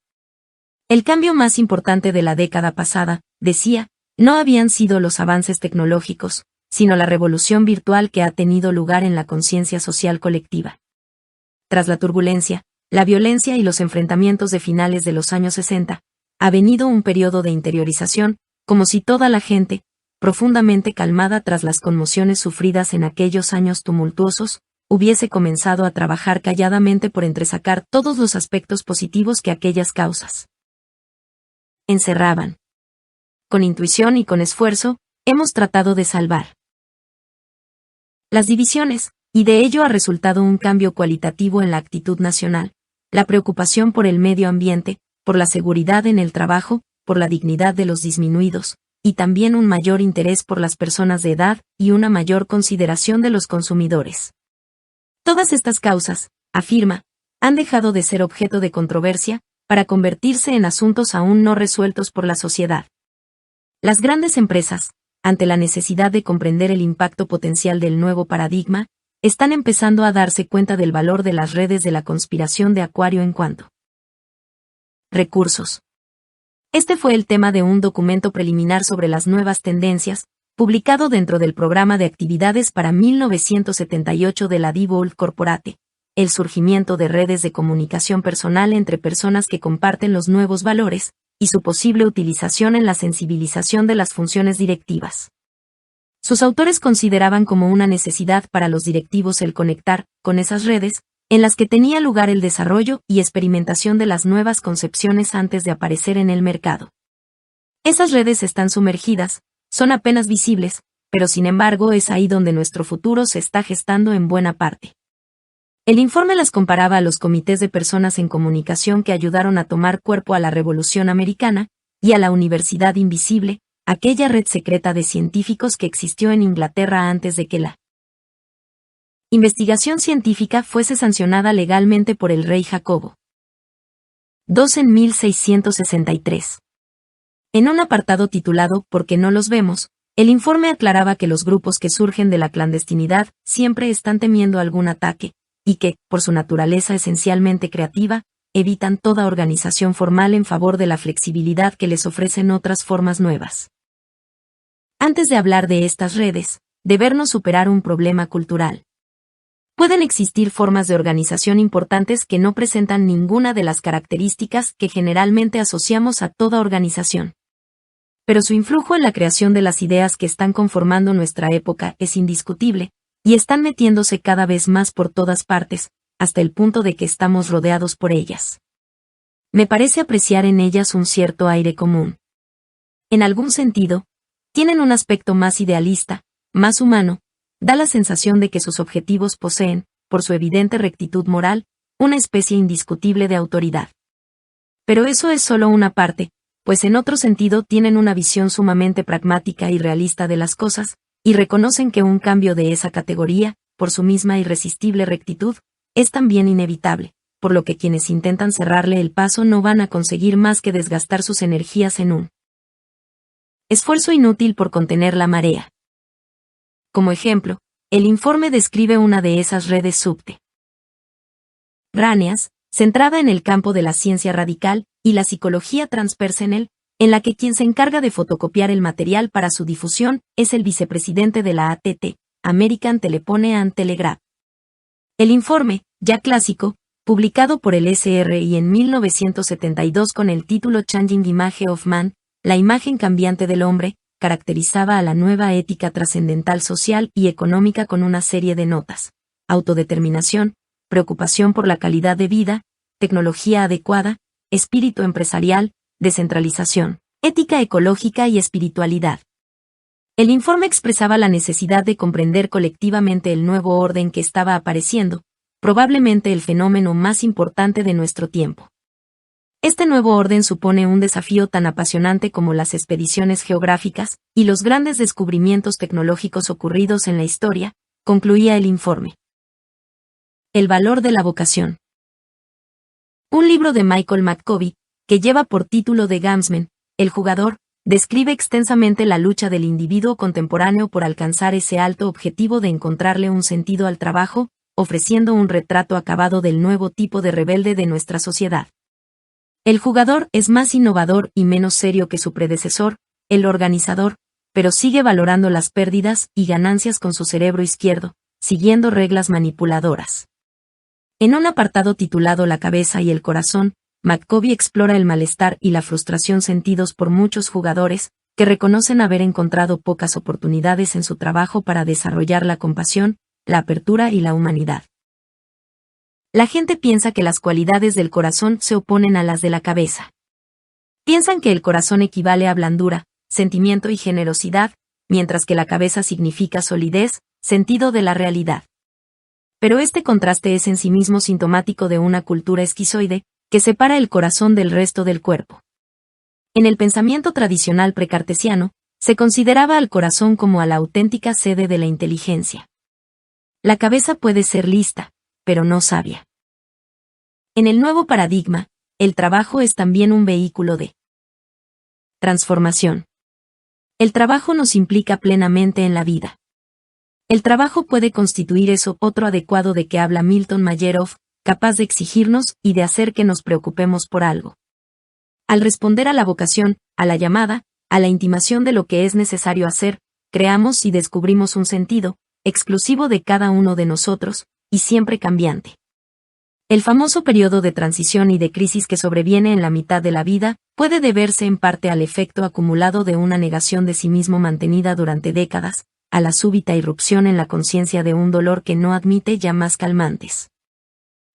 B: El cambio más importante de la década pasada, decía, no habían sido los avances tecnológicos, sino la revolución virtual que ha tenido lugar en la conciencia social colectiva. Tras la turbulencia, la violencia y los enfrentamientos de finales de los años 60, ha venido un periodo de interiorización, como si toda la gente, profundamente calmada tras las conmociones sufridas en aquellos años tumultuosos, hubiese comenzado a trabajar calladamente por entresacar todos los aspectos positivos que aquellas causas encerraban. Con intuición y con esfuerzo, hemos tratado de salvar las divisiones, y de ello ha resultado un cambio cualitativo en la actitud nacional, la preocupación por el medio ambiente, por la seguridad en el trabajo, por la dignidad de los disminuidos, y también un mayor interés por las personas de edad y una mayor consideración de los consumidores. Todas estas causas, afirma, han dejado de ser objeto de controversia, para convertirse en asuntos aún no resueltos por la sociedad. Las grandes empresas, ante la necesidad de comprender el impacto potencial del nuevo paradigma, están empezando a darse cuenta del valor de las redes de la conspiración de Acuario en cuanto recursos. Este fue el tema de un documento preliminar sobre las nuevas tendencias, publicado dentro del programa de actividades para 1978 de la Diebold Corporate, el surgimiento de redes de comunicación personal entre personas que comparten los nuevos valores, y su posible utilización en la sensibilización de las funciones directivas. Sus autores consideraban como una necesidad para los directivos el conectar, con esas redes, en las que tenía lugar el desarrollo y experimentación de las nuevas concepciones antes de aparecer en el mercado. Esas redes están sumergidas, son apenas visibles, pero sin embargo es ahí donde nuestro futuro se está gestando en buena parte. El informe las comparaba a los comités de personas en comunicación que ayudaron a tomar cuerpo a la Revolución Americana, y a la Universidad Invisible, aquella red secreta de científicos que existió en Inglaterra antes de que la investigación científica fuese sancionada legalmente por el rey Jacobo II en 1663. En un apartado titulado ¿Por qué no los vemos?, el informe aclaraba que los grupos que surgen de la clandestinidad siempre están temiendo algún ataque, y que, por su naturaleza esencialmente creativa, evitan toda organización formal en favor de la flexibilidad que les ofrecen otras formas nuevas. Antes de hablar de estas redes, debernos superar un problema cultural. Pueden existir formas de organización importantes que no presentan ninguna de las características que generalmente asociamos a toda organización. Pero su influjo en la creación de las ideas que están conformando nuestra época es indiscutible, y están metiéndose cada vez más por todas partes, hasta el punto de que estamos rodeados por ellas. Me parece apreciar en ellas un cierto aire común. En algún sentido, tienen un aspecto más idealista, más humano, da la sensación de que sus objetivos poseen, por su evidente rectitud moral, una especie indiscutible de autoridad. Pero eso es solo una parte, pues en otro sentido tienen una visión sumamente pragmática y realista de las cosas, y reconocen que un cambio de esa categoría, por su misma irresistible rectitud, es también inevitable, por lo que quienes intentan cerrarle el paso no van a conseguir más que desgastar sus energías en un esfuerzo inútil por contener la marea. Como ejemplo, el informe describe una de esas redes subterráneas, centrada en el campo de la ciencia radical y la psicología transpersonal, en la que quien se encarga de fotocopiar el material para su difusión es el vicepresidente de la ATT, American Telephone and Telegraph. El informe, ya clásico, publicado por el SRI en 1972 con el título Changing Image of Man, la imagen cambiante del hombre, caracterizaba a la nueva ética trascendental social y económica con una serie de notas: autodeterminación, preocupación por la calidad de vida, tecnología adecuada, espíritu empresarial, descentralización, ética ecológica y espiritualidad. El informe expresaba la necesidad de comprender colectivamente el nuevo orden que estaba apareciendo, probablemente el fenómeno más importante de nuestro tiempo. Este nuevo orden supone un desafío tan apasionante como las expediciones geográficas y los grandes descubrimientos tecnológicos ocurridos en la historia, concluía el informe. El valor de la vocación. Un libro de Michael McCovey, que lleva por título The Gamesman, el jugador, describe extensamente la lucha del individuo contemporáneo por alcanzar ese alto objetivo de encontrarle un sentido al trabajo, ofreciendo un retrato acabado del nuevo tipo de rebelde de nuestra sociedad. El jugador es más innovador y menos serio que su predecesor, el organizador, pero sigue valorando las pérdidas y ganancias con su cerebro izquierdo, siguiendo reglas manipuladoras. En un apartado titulado La cabeza y el corazón, McCovey explora el malestar y la frustración sentidos por muchos jugadores, que reconocen haber encontrado pocas oportunidades en su trabajo para desarrollar la compasión, la apertura y la humanidad. La gente piensa que las cualidades del corazón se oponen a las de la cabeza. Piensan que el corazón equivale a blandura, sentimiento y generosidad, mientras que la cabeza significa solidez, sentido de la realidad. Pero este contraste es en sí mismo sintomático de una cultura esquizoide, que separa el corazón del resto del cuerpo. En el pensamiento tradicional precartesiano, se consideraba al corazón como a la auténtica sede de la inteligencia. La cabeza puede ser lista, pero no sabia. En el nuevo paradigma, el trabajo es también un vehículo de transformación. El trabajo nos implica plenamente en la vida. El trabajo puede constituir eso otro adecuado de que habla Milton Mayerhoff, capaz de exigirnos y de hacer que nos preocupemos por algo. Al responder a la vocación, a la llamada, a la intimación de lo que es necesario hacer, creamos y descubrimos un sentido, exclusivo de cada uno de nosotros, y siempre cambiante. El famoso periodo de transición y de crisis que sobreviene en la mitad de la vida, puede deberse en parte al efecto acumulado de una negación de sí mismo mantenida durante décadas, a la súbita irrupción en la conciencia de un dolor que no admite ya más calmantes.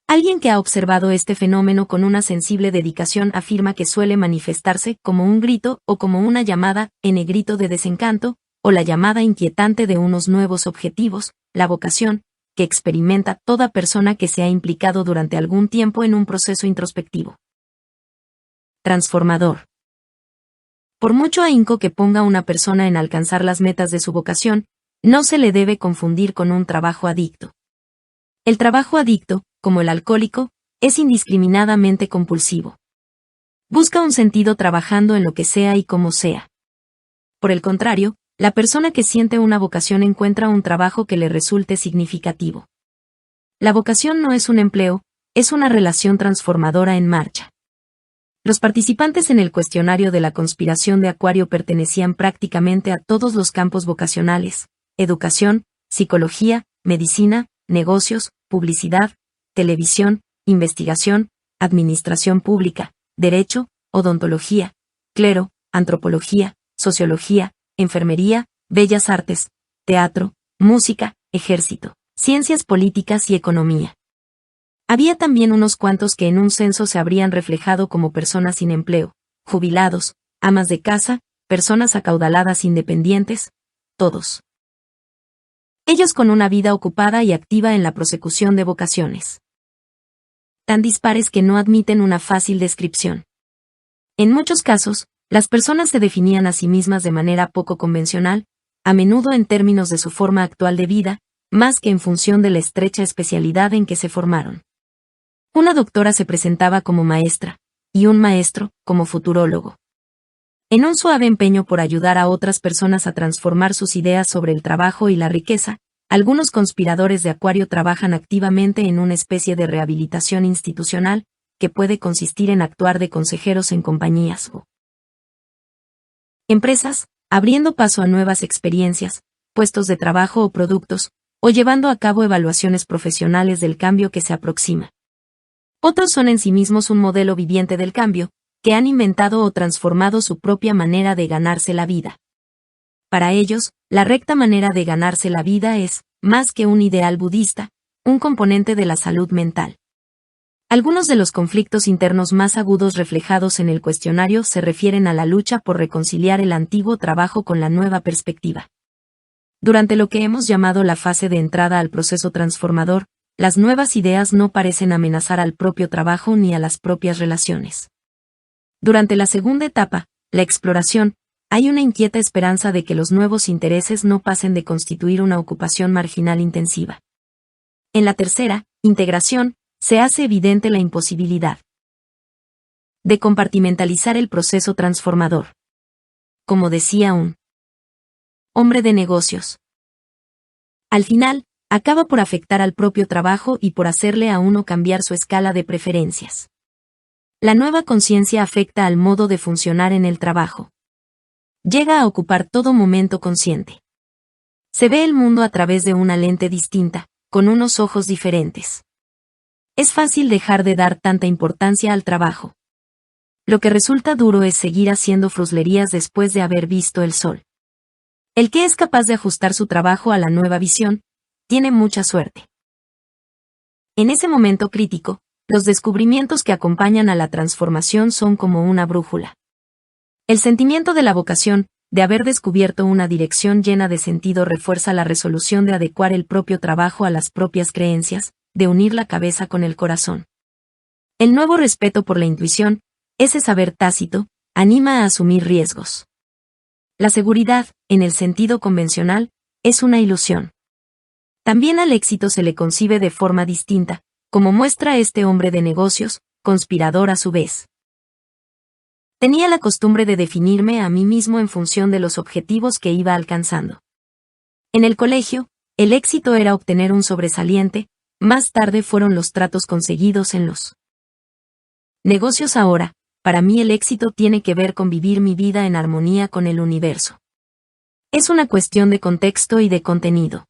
B: Alguien que ha observado este fenómeno con una sensible dedicación afirma que suele manifestarse como un grito o como una llamada, grito de desencanto, o la llamada inquietante de unos nuevos objetivos, la vocación, que experimenta toda persona que se ha implicado durante algún tiempo en un proceso introspectivo. Transformador. Por mucho ahínco que ponga una persona en alcanzar las metas de su vocación, no se le debe confundir con un trabajo adicto. El trabajo adicto, como el alcohólico, es indiscriminadamente compulsivo. Busca un sentido trabajando en lo que sea y como sea. Por el contrario, la persona que siente una vocación encuentra un trabajo que le resulte significativo. La vocación no es un empleo, es una relación transformadora en marcha. Los participantes en el cuestionario de la conspiración de Acuario pertenecían prácticamente a todos los campos vocacionales: educación, psicología, medicina, negocios, publicidad, televisión, investigación, administración pública, derecho, odontología, clero, antropología, sociología, enfermería, bellas artes, teatro, música, ejército, ciencias políticas y economía. Había también unos cuantos que en un censo se habrían reflejado como personas sin empleo, jubilados, amas de casa, personas acaudaladas independientes, todos ellos con una vida ocupada y activa en la prosecución de vocaciones tan dispares que no admiten una fácil descripción. En muchos casos, las personas se definían a sí mismas de manera poco convencional, a menudo en términos de su forma actual de vida, más que en función de la estrecha especialidad en que se formaron. Una doctora se presentaba como maestra, y un maestro como futurólogo. En un suave empeño por ayudar a otras personas a transformar sus ideas sobre el trabajo y la riqueza, algunos conspiradores de Acuario trabajan activamente en una especie de rehabilitación institucional, que puede consistir en actuar de consejeros en compañías o empresas, abriendo paso a nuevas experiencias, puestos de trabajo o productos, o llevando a cabo evaluaciones profesionales del cambio que se aproxima. Otros son en sí mismos un modelo viviente del cambio, que han inventado o transformado su propia manera de ganarse la vida. Para ellos, la recta manera de ganarse la vida es, más que un ideal budista, un componente de la salud mental. Algunos de los conflictos internos más agudos reflejados en el cuestionario se refieren a la lucha por reconciliar el antiguo trabajo con la nueva perspectiva. Durante lo que hemos llamado la fase de entrada al proceso transformador, las nuevas ideas no parecen amenazar al propio trabajo ni a las propias relaciones. Durante la segunda etapa, la exploración, hay una inquieta esperanza de que los nuevos intereses no pasen de constituir una ocupación marginal intensiva. En la tercera, integración, se hace evidente la imposibilidad de compartimentalizar el proceso transformador. Como decía un hombre de negocios, al final, acaba por afectar al propio trabajo y por hacerle a uno cambiar su escala de preferencias. La nueva conciencia afecta al modo de funcionar en el trabajo. Llega a ocupar todo momento consciente. Se ve el mundo a través de una lente distinta, con unos ojos diferentes. Es fácil dejar de dar tanta importancia al trabajo. Lo que resulta duro es seguir haciendo fruslerías después de haber visto el sol. El que es capaz de ajustar su trabajo a la nueva visión, tiene mucha suerte. En ese momento crítico, los descubrimientos que acompañan a la transformación son como una brújula. El sentimiento de la vocación, de haber descubierto una dirección llena de sentido, refuerza la resolución de adecuar el propio trabajo a las propias creencias, de unir la cabeza con el corazón. El nuevo respeto por la intuición, ese saber tácito, anima a asumir riesgos. La seguridad, en el sentido convencional, es una ilusión. También al éxito se le concibe de forma distinta, como muestra este hombre de negocios, conspirador a su vez. Tenía la costumbre de definirme a mí mismo en función de los objetivos que iba alcanzando. En el colegio, el éxito era obtener un sobresaliente, más tarde fueron los tratos conseguidos en los negocios. Ahora, para mí el éxito tiene que ver con vivir mi vida en armonía con el universo. Es una cuestión de contexto y de contenido.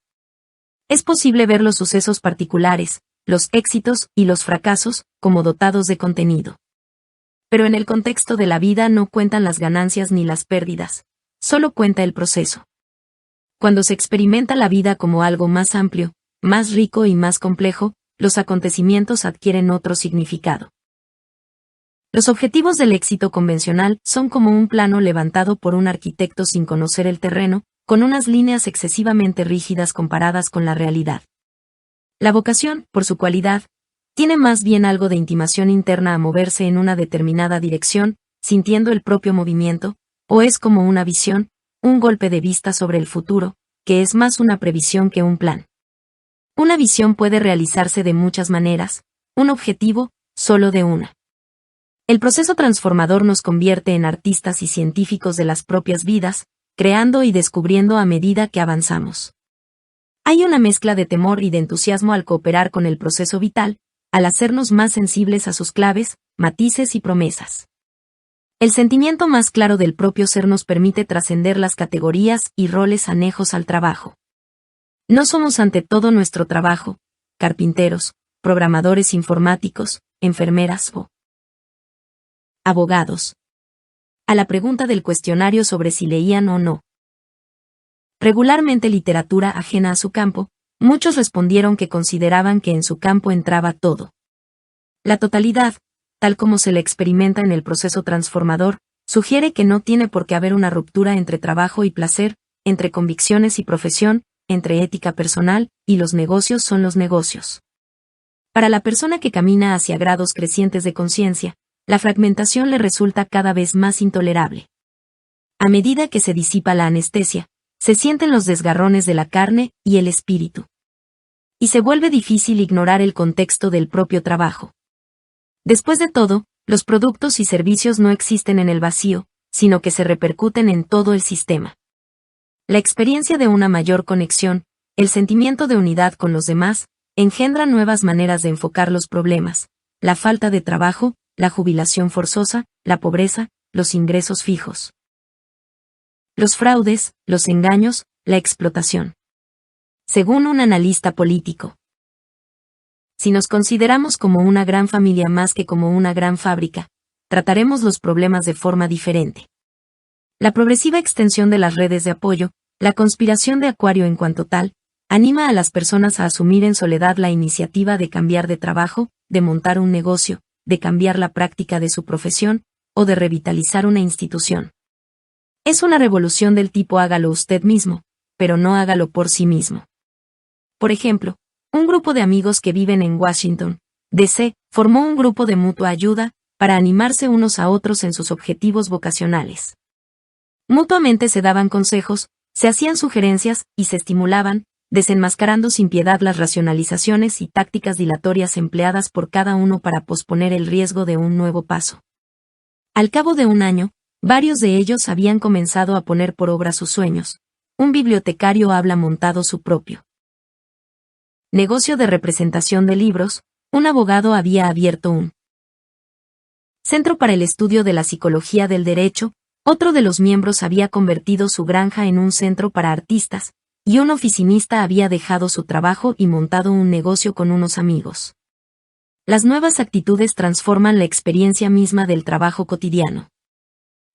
B: Es posible ver los sucesos particulares, los éxitos y los fracasos, como dotados de contenido. Pero en el contexto de la vida no cuentan las ganancias ni las pérdidas, solo cuenta el proceso. Cuando se experimenta la vida como algo más amplio, más rico y más complejo, los acontecimientos adquieren otro significado. Los objetivos del éxito convencional son como un plano levantado por un arquitecto sin conocer el terreno, con unas líneas excesivamente rígidas comparadas con la realidad. La vocación, por su cualidad, tiene más bien algo de intimación interna a moverse en una determinada dirección, sintiendo el propio movimiento, o es como una visión, un golpe de vista sobre el futuro, que es más una previsión que un plan. Una visión puede realizarse de muchas maneras, un objetivo, solo de una. El proceso transformador nos convierte en artistas y científicos de las propias vidas, creando y descubriendo a medida que avanzamos. Hay una mezcla de temor y de entusiasmo al cooperar con el proceso vital, al hacernos más sensibles a sus claves, matices y promesas. El sentimiento más claro del propio ser nos permite trascender las categorías y roles anejos al trabajo. No somos ante todo nuestro trabajo, carpinteros, programadores informáticos, enfermeras o abogados. A la pregunta del cuestionario sobre si leían o no regularmente literatura ajena a su campo, muchos respondieron que consideraban que en su campo entraba todo. La totalidad, tal como se le experimenta en el proceso transformador, sugiere que no tiene por qué haber una ruptura entre trabajo y placer, entre convicciones y profesión, entre ética personal y los negocios son los negocios. Para la persona que camina hacia grados crecientes de conciencia, la fragmentación le resulta cada vez más intolerable. A medida que se disipa la anestesia, se sienten los desgarrones de la carne y el espíritu. Y se vuelve difícil ignorar el contexto del propio trabajo. Después de todo, los productos y servicios no existen en el vacío, sino que se repercuten en todo el sistema. La experiencia de una mayor conexión, el sentimiento de unidad con los demás, engendra nuevas maneras de enfocar los problemas, la falta de trabajo, la jubilación forzosa, la pobreza, los ingresos fijos, los fraudes, los engaños, la explotación. Según un analista político, si nos consideramos como una gran familia más que como una gran fábrica, trataremos los problemas de forma diferente. La progresiva extensión de las redes de apoyo, la conspiración de Acuario en cuanto tal, anima a las personas a asumir en soledad la iniciativa de cambiar de trabajo, de montar un negocio, de cambiar la práctica de su profesión, o de revitalizar una institución. Es una revolución del tipo hágalo usted mismo, pero no hágalo por sí mismo. Por ejemplo, un grupo de amigos que viven en Washington, D.C., formó un grupo de mutua ayuda, para animarse unos a otros en sus objetivos vocacionales. Mutuamente se daban consejos, se hacían sugerencias y se estimulaban, desenmascarando sin piedad las racionalizaciones y tácticas dilatorias empleadas por cada uno para posponer el riesgo de un nuevo paso. Al cabo de un año, varios de ellos habían comenzado a poner por obra sus sueños. Un bibliotecario habla montado su propio negocio de representación de libros, un abogado había abierto un centro para el estudio de la psicología del derecho, otro de los miembros había convertido su granja en un centro para artistas, y un oficinista había dejado su trabajo y montado un negocio con unos amigos. Las nuevas actitudes transforman la experiencia misma del trabajo cotidiano.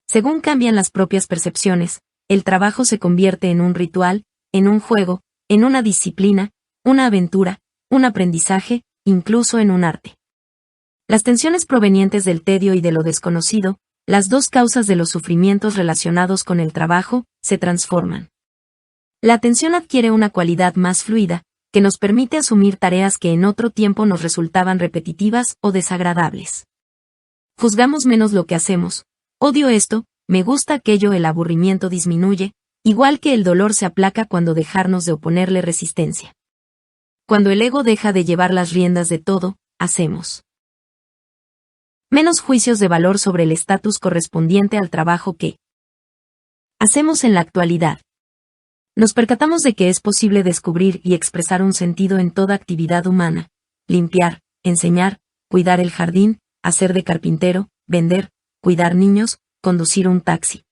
B: Según cambian las propias percepciones, el trabajo se convierte en un ritual, en un juego, en una disciplina, una aventura, un aprendizaje, incluso en un arte. Las tensiones provenientes del tedio y de lo desconocido, las dos causas de los sufrimientos relacionados con el trabajo, se transforman. La atención adquiere una cualidad más fluida, que nos permite asumir tareas que en otro tiempo nos resultaban repetitivas o desagradables. Juzgamos menos lo que hacemos. Odio esto, me gusta aquello, el aburrimiento disminuye, igual que el dolor se aplaca cuando dejarnos de oponerle resistencia. Cuando el ego deja de llevar las riendas de todo, hacemos menos juicios de valor sobre el estatus correspondiente al trabajo que hacemos en la actualidad. Nos percatamos de que es posible descubrir y expresar un sentido en toda actividad humana: limpiar, enseñar, cuidar el jardín, hacer de carpintero, vender, cuidar niños, conducir un taxi.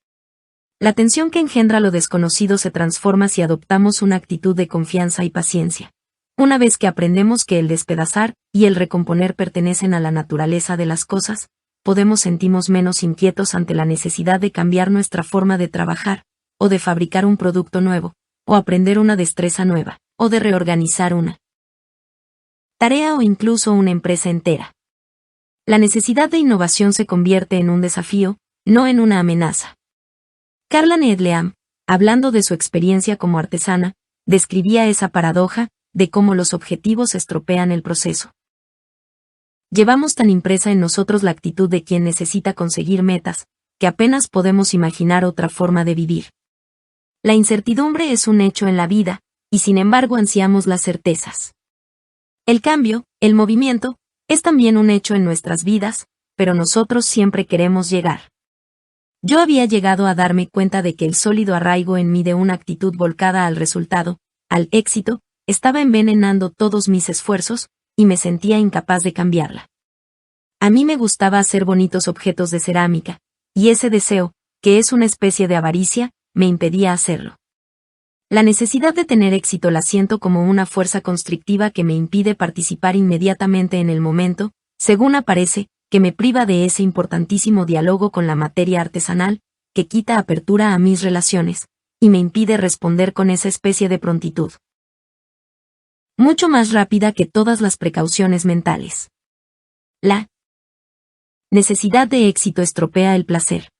B: La tensión que engendra lo desconocido se transforma si adoptamos una actitud de confianza y paciencia. Una vez que aprendemos que el despedazar y el recomponer pertenecen a la naturaleza de las cosas, podemos sentirnos menos inquietos ante la necesidad de cambiar nuestra forma de trabajar, o de fabricar un producto nuevo, o aprender una destreza nueva, o de reorganizar una tarea o incluso una empresa entera. La necesidad de innovación se convierte en un desafío, no en una amenaza. Carla Needham, hablando de su experiencia como artesana, describía esa paradoja de cómo los objetivos estropean el proceso. Llevamos tan impresa en nosotros la actitud de quien necesita conseguir metas, que apenas podemos imaginar otra forma de vivir. La incertidumbre es un hecho en la vida, y sin embargo ansiamos las certezas. El cambio, el movimiento, es también un hecho en nuestras vidas, pero nosotros siempre queremos llegar. Yo había llegado a darme cuenta de que el sólido arraigo en mí de una actitud volcada al resultado, al éxito, estaba envenenando todos mis esfuerzos, y me sentía incapaz de cambiarla. A mí me gustaba hacer bonitos objetos de cerámica, y ese deseo, que es una especie de avaricia, me impedía hacerlo. La necesidad de tener éxito la siento como una fuerza constrictiva que me impide participar inmediatamente en el momento, según aparece, que me priva de ese importantísimo diálogo con la materia artesanal, que quita apertura a mis relaciones, y me impide responder con esa especie de prontitud mucho más rápida que todas las precauciones mentales. La necesidad de éxito estropea el placer.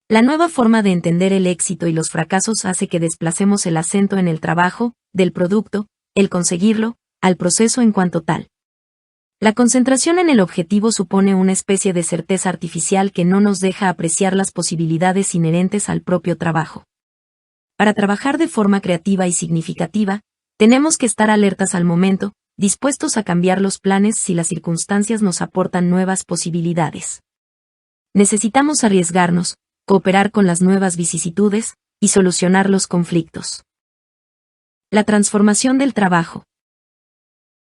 B: La nueva forma de entender el éxito y los fracasos hace que desplacemos el acento en el trabajo, del producto, el conseguirlo, al proceso en cuanto tal. La concentración en el objetivo supone una especie de certeza artificial que no nos deja apreciar las posibilidades inherentes al propio trabajo. Para trabajar de forma creativa y significativa, tenemos que estar alertas al momento, dispuestos a cambiar los planes si las circunstancias nos aportan nuevas posibilidades. Necesitamos arriesgarnos, cooperar con las nuevas vicisitudes, y solucionar los conflictos. La transformación del trabajo.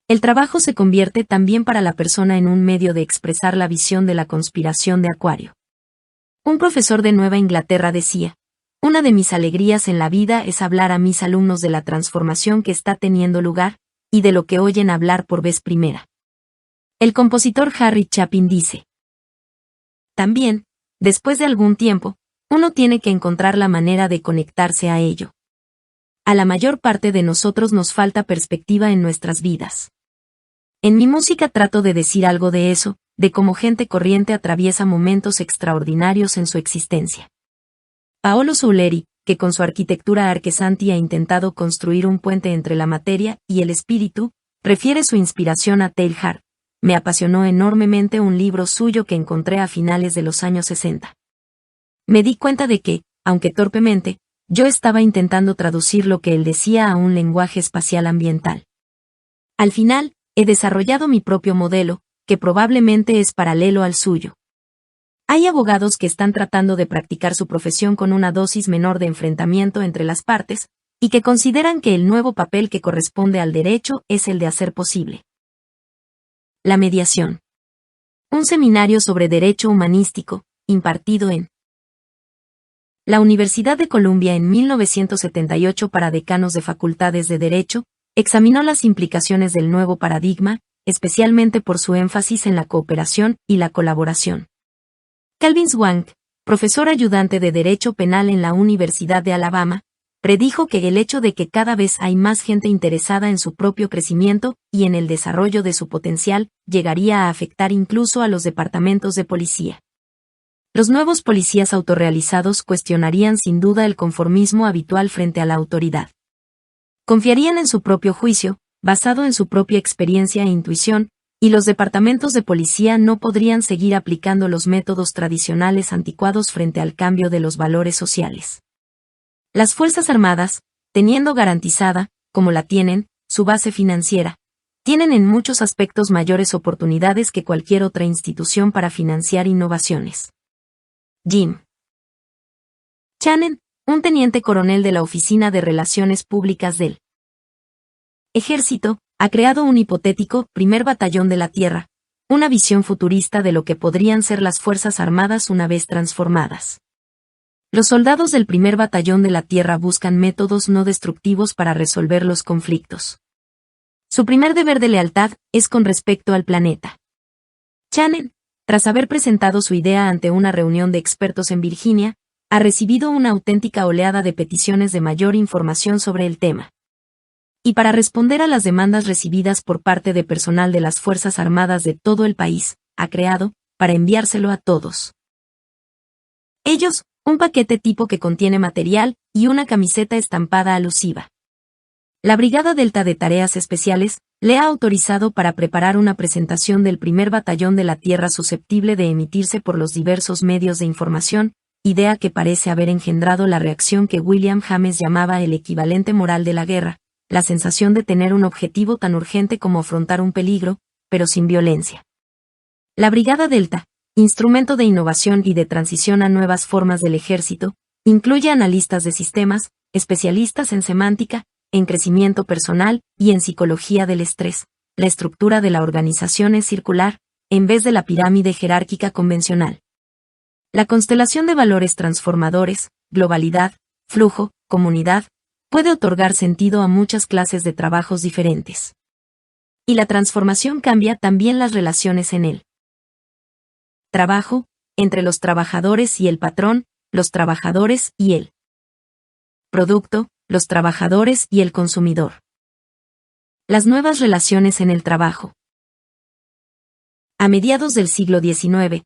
B: El trabajo se convierte también para la persona en un medio de expresar la visión de la conspiración de Acuario. Un profesor de Nueva Inglaterra decía: una de mis alegrías en la vida es hablar a mis alumnos de la transformación que está teniendo lugar, y de lo que oyen hablar por vez primera. El compositor Harry Chapin dice: también, después de algún tiempo, uno tiene que encontrar la manera de conectarse a ello. A la mayor parte de nosotros nos falta perspectiva en nuestras vidas. En mi música trato de decir algo de eso, de cómo gente corriente atraviesa momentos extraordinarios en su existencia. Paolo Souleri, que con su arquitectura arquesanti ha intentado construir un puente entre la materia y el espíritu, refiere su inspiración a Teilhard. Me apasionó enormemente un libro suyo que encontré a finales de los años 60. Me di cuenta de que, aunque torpemente, yo estaba intentando traducir lo que él decía a un lenguaje espacial ambiental. Al final, he desarrollado mi propio modelo, que probablemente es paralelo al suyo. Hay abogados que están tratando de practicar su profesión con una dosis menor de enfrentamiento entre las partes, y que consideran que el nuevo papel que corresponde al derecho es el de hacer posible la mediación. Un seminario sobre derecho humanístico, impartido en la Universidad de Columbia en 1978 para decanos de facultades de derecho, examinó las implicaciones del nuevo paradigma, especialmente por su énfasis en la cooperación y la colaboración. Calvin Swank, profesor ayudante de Derecho Penal en la Universidad de Alabama, predijo que el hecho de que cada vez hay más gente interesada en su propio crecimiento y en el desarrollo de su potencial, llegaría a afectar incluso a los departamentos de policía. Los nuevos policías autorrealizados cuestionarían sin duda el conformismo habitual frente a la autoridad. Confiarían en su propio juicio, basado en su propia experiencia e intuición, y los departamentos de policía no podrían seguir aplicando los métodos tradicionales anticuados frente al cambio de los valores sociales. Las Fuerzas Armadas, teniendo garantizada, como la tienen, su base financiera, tienen en muchos aspectos mayores oportunidades que cualquier otra institución para financiar innovaciones. Jim Channon, un teniente coronel de la Oficina de Relaciones Públicas del Ejército, ha creado un hipotético primer batallón de la Tierra, una visión futurista de lo que podrían ser las Fuerzas Armadas una vez transformadas. Los soldados del primer batallón de la Tierra buscan métodos no destructivos para resolver los conflictos. Su primer deber de lealtad es con respecto al planeta. Channon, tras haber presentado su idea ante una reunión de expertos en Virginia, ha recibido una auténtica oleada de peticiones de mayor información sobre el tema. Y para responder a las demandas recibidas por parte de personal de las Fuerzas Armadas de todo el país, ha creado, para enviárselo a todos ellos, un paquete tipo que contiene material y una camiseta estampada alusiva. La Brigada Delta de Tareas Especiales le ha autorizado para preparar una presentación del primer batallón de la Tierra susceptible de emitirse por los diversos medios de información, idea que parece haber engendrado la reacción que William James llamaba el equivalente moral de la guerra, la sensación de tener un objetivo tan urgente como afrontar un peligro, pero sin violencia. La Brigada Delta, instrumento de innovación y de transición a nuevas formas del ejército, incluye analistas de sistemas, especialistas en semántica, en crecimiento personal y en psicología del estrés. La estructura de la organización es circular, en vez de la pirámide jerárquica convencional. La constelación de valores transformadores, globalidad, flujo, comunidad, puede otorgar sentido a muchas clases de trabajos diferentes. Y la transformación cambia también las relaciones en él. Trabajo, entre los trabajadores y el patrón, los trabajadores y el producto, los trabajadores y el consumidor. Las nuevas relaciones en el trabajo. A mediados del siglo XIX,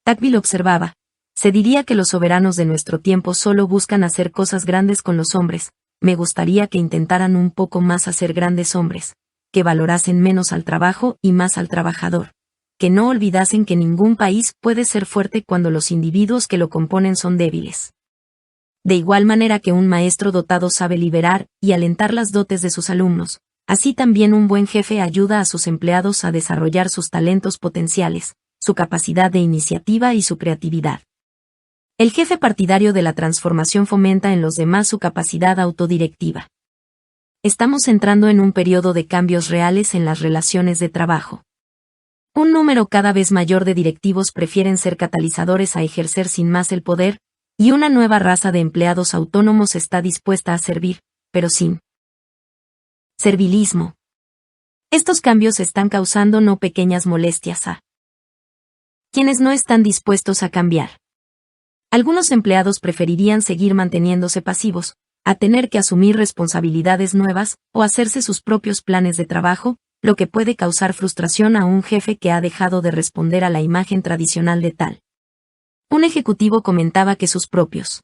B: Tocqueville observaba, se diría que los soberanos de nuestro tiempo solo buscan hacer cosas grandes con los hombres, me gustaría que intentaran un poco más hacer grandes hombres, que valorasen menos al trabajo y más al trabajador, que no olvidasen que ningún país puede ser fuerte cuando los individuos que lo componen son débiles. De igual manera que un maestro dotado sabe liberar y alentar las dotes de sus alumnos, así también un buen jefe ayuda a sus empleados a desarrollar sus talentos potenciales, su capacidad de iniciativa y su creatividad. El jefe partidario de la transformación fomenta en los demás su capacidad autodirectiva. Estamos entrando en un periodo de cambios reales en las relaciones de trabajo. Un número cada vez mayor de directivos prefieren ser catalizadores a ejercer sin más el poder, y una nueva raza de empleados autónomos está dispuesta a servir, pero sin servilismo. Estos cambios están causando no pequeñas molestias a quienes no están dispuestos a cambiar. Algunos empleados preferirían seguir manteniéndose pasivos, a tener que asumir responsabilidades nuevas o hacerse sus propios planes de trabajo, lo que puede causar frustración a un jefe que ha dejado de responder a la imagen tradicional de tal. Un ejecutivo comentaba que sus propios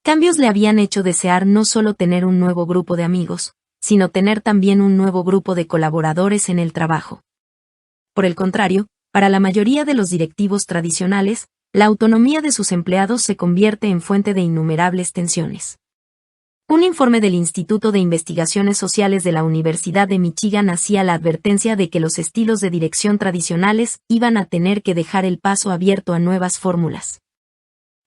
B: cambios le habían hecho desear no solo tener un nuevo grupo de amigos, sino tener también un nuevo grupo de colaboradores en el trabajo. Por el contrario, para la mayoría de los directivos tradicionales, la autonomía de sus empleados se convierte en fuente de innumerables tensiones. Un informe del Instituto de Investigaciones Sociales de la Universidad de Michigan hacía la advertencia de que los estilos de dirección tradicionales iban a tener que dejar el paso abierto a nuevas fórmulas.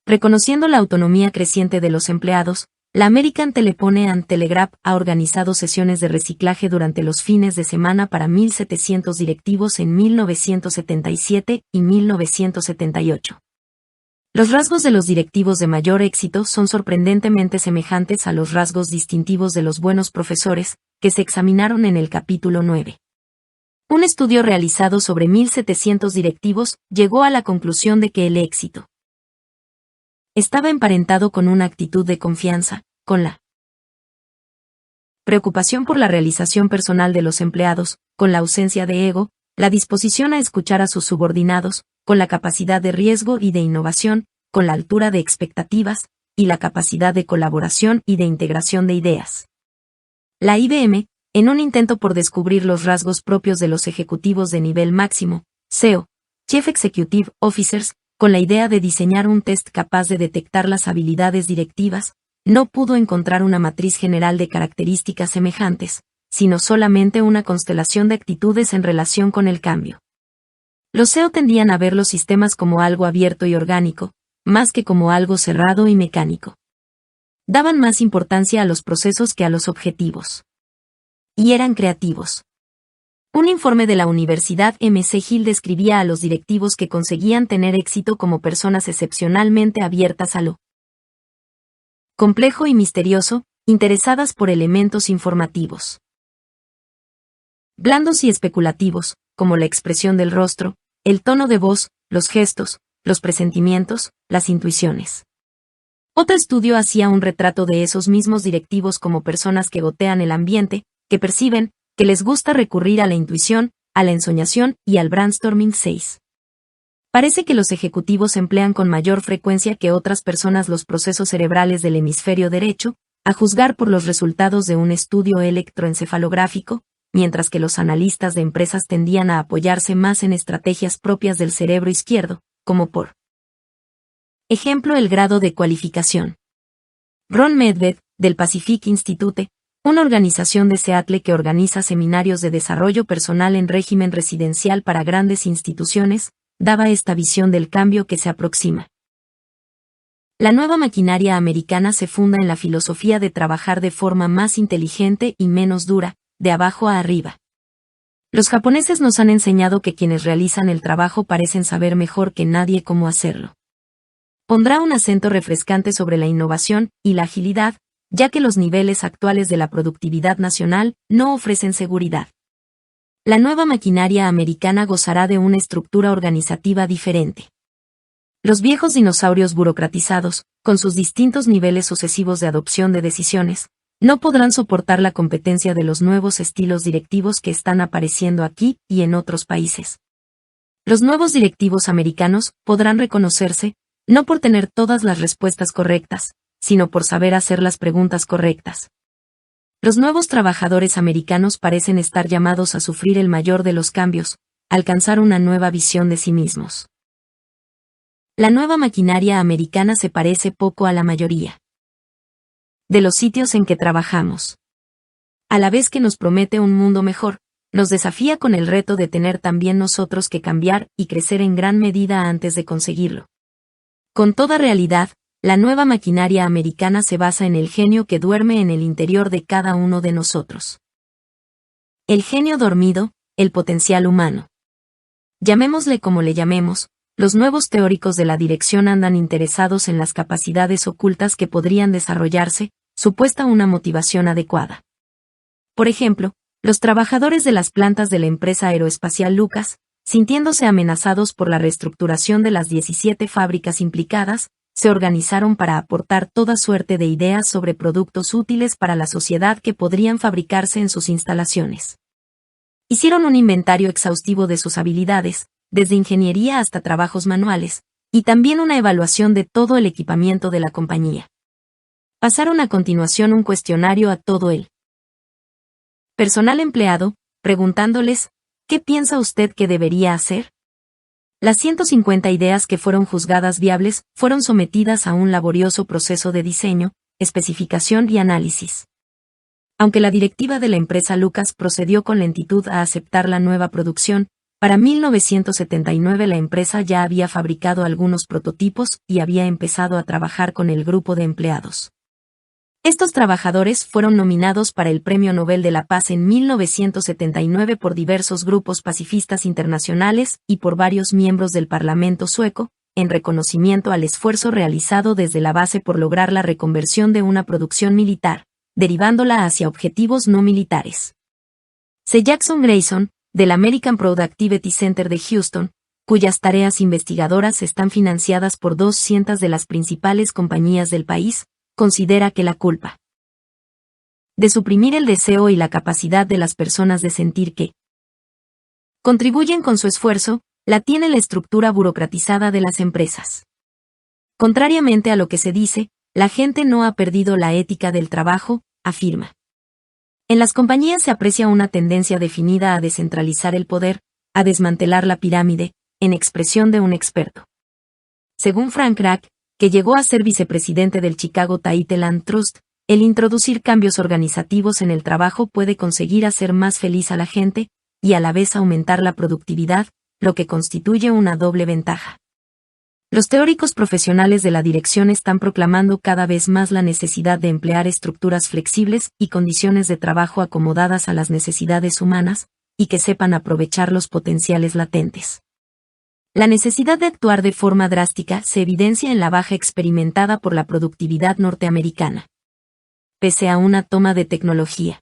B: Reconociendo la autonomía creciente de los empleados, la American Telephone and Telegraph ha organizado sesiones de reciclaje durante los fines de semana para 1.700 directivos en 1977 y 1978. Los rasgos de los directivos de mayor éxito son sorprendentemente semejantes a los rasgos distintivos de los buenos profesores, que se examinaron en el capítulo 9. Un estudio realizado sobre 1.700 directivos llegó a la conclusión de que el éxito estaba emparentado con una actitud de confianza, con la preocupación por la realización personal de los empleados, con la ausencia de ego, la disposición a escuchar a sus subordinados, con la capacidad de riesgo y de innovación, con la altura de expectativas, y la capacidad de colaboración y de integración de ideas. La IBM, en un intento por descubrir los rasgos propios de los ejecutivos de nivel máximo, CEO, Chief Executive Officers, con la idea de diseñar un test capaz de detectar las habilidades directivas, no pudo encontrar una matriz general de características semejantes, sino solamente una constelación de actitudes en relación con el cambio. Los CEO tendían a ver los sistemas como algo abierto y orgánico, más que como algo cerrado y mecánico. Daban más importancia a los procesos que a los objetivos. Y eran creativos. Un informe de la Universidad McGill describía a los directivos que conseguían tener éxito como personas excepcionalmente abiertas a lo complejo y misterioso, interesadas por elementos informativos. Blandos y especulativos, como la expresión del rostro, el tono de voz, los gestos, los presentimientos, las intuiciones. Otro estudio hacía un retrato de esos mismos directivos como personas que gotean el ambiente, que perciben, que les gusta recurrir a la intuición, a la ensoñación y al brainstorming 6. Parece que los ejecutivos emplean con mayor frecuencia que otras personas los procesos cerebrales del hemisferio derecho, a juzgar por los resultados de un estudio electroencefalográfico, mientras que los analistas de empresas tendían a apoyarse más en estrategias propias del cerebro izquierdo, como por ejemplo el grado de cualificación. Ron Medved, del Pacific Institute, una organización de Seattle que organiza seminarios de desarrollo personal en régimen residencial para grandes instituciones, daba esta visión del cambio que se aproxima. La nueva maquinaria americana se funda en la filosofía de trabajar de forma más inteligente y menos dura, de abajo a arriba. Los japoneses nos han enseñado que quienes realizan el trabajo parecen saber mejor que nadie cómo hacerlo. Pondrá un acento refrescante sobre la innovación y la agilidad, ya que los niveles actuales de la productividad nacional no ofrecen seguridad. La nueva maquinaria americana gozará de una estructura organizativa diferente. Los viejos dinosaurios burocratizados, con sus distintos niveles sucesivos de adopción de decisiones, no podrán soportar la competencia de los nuevos estilos directivos que están apareciendo aquí y en otros países. Los nuevos directivos americanos podrán reconocerse, no por tener todas las respuestas correctas, sino por saber hacer las preguntas correctas. Los nuevos trabajadores americanos parecen estar llamados a sufrir el mayor de los cambios, alcanzar una nueva visión de sí mismos. La nueva maquinaria americana se parece poco a la mayoría de los sitios en que trabajamos. A la vez que nos promete un mundo mejor, nos desafía con el reto de tener también nosotros que cambiar y crecer en gran medida antes de conseguirlo. Con toda realidad, la nueva maquinaria americana se basa en el genio que duerme en el interior de cada uno de nosotros. El genio dormido, el potencial humano. Llamémosle como le llamemos, los nuevos teóricos de la dirección andan interesados en las capacidades ocultas que podrían desarrollarse, supuesta una motivación adecuada. Por ejemplo, los trabajadores de las plantas de la empresa aeroespacial Lucas, sintiéndose amenazados por la reestructuración de las 17 fábricas implicadas, se organizaron para aportar toda suerte de ideas sobre productos útiles para la sociedad que podrían fabricarse en sus instalaciones. Hicieron un inventario exhaustivo de sus habilidades, desde ingeniería hasta trabajos manuales, y también una evaluación de todo el equipamiento de la compañía. Pasaron a continuación un cuestionario a todo el personal empleado, preguntándoles, ¿qué piensa usted que debería hacer? Las 150 ideas que fueron juzgadas viables fueron sometidas a un laborioso proceso de diseño, especificación y análisis. Aunque la directiva de la empresa Lucas procedió con lentitud a aceptar la nueva producción, para 1979 la empresa ya había fabricado algunos prototipos y había empezado a trabajar con el grupo de empleados. Estos trabajadores fueron nominados para el Premio Nobel de la Paz en 1979 por diversos grupos pacifistas internacionales y por varios miembros del Parlamento sueco, en reconocimiento al esfuerzo realizado desde la base por lograr la reconversión de una producción militar, derivándola hacia objetivos no militares. C. Jackson Grayson, del American Productivity Center de Houston, cuyas tareas investigadoras están financiadas por 200 de las principales compañías del país, considera que la culpa de suprimir el deseo y la capacidad de las personas de sentir que contribuyen con su esfuerzo, la tiene la estructura burocratizada de las empresas. Contrariamente a lo que se dice, la gente no ha perdido la ética del trabajo, afirma. En las compañías se aprecia una tendencia definida a descentralizar el poder, a desmantelar la pirámide, en expresión de un experto. Según Frank Crack, que llegó a ser vicepresidente del Chicago Tate Land Trust, el introducir cambios organizativos en el trabajo puede conseguir hacer más feliz a la gente, y a la vez aumentar la productividad, lo que constituye una doble ventaja. Los teóricos profesionales de la dirección están proclamando cada vez más la necesidad de emplear estructuras flexibles y condiciones de trabajo acomodadas a las necesidades humanas, y que sepan aprovechar los potenciales latentes. La necesidad de actuar de forma drástica se evidencia en la baja experimentada por la productividad norteamericana. Pese a una toma de tecnología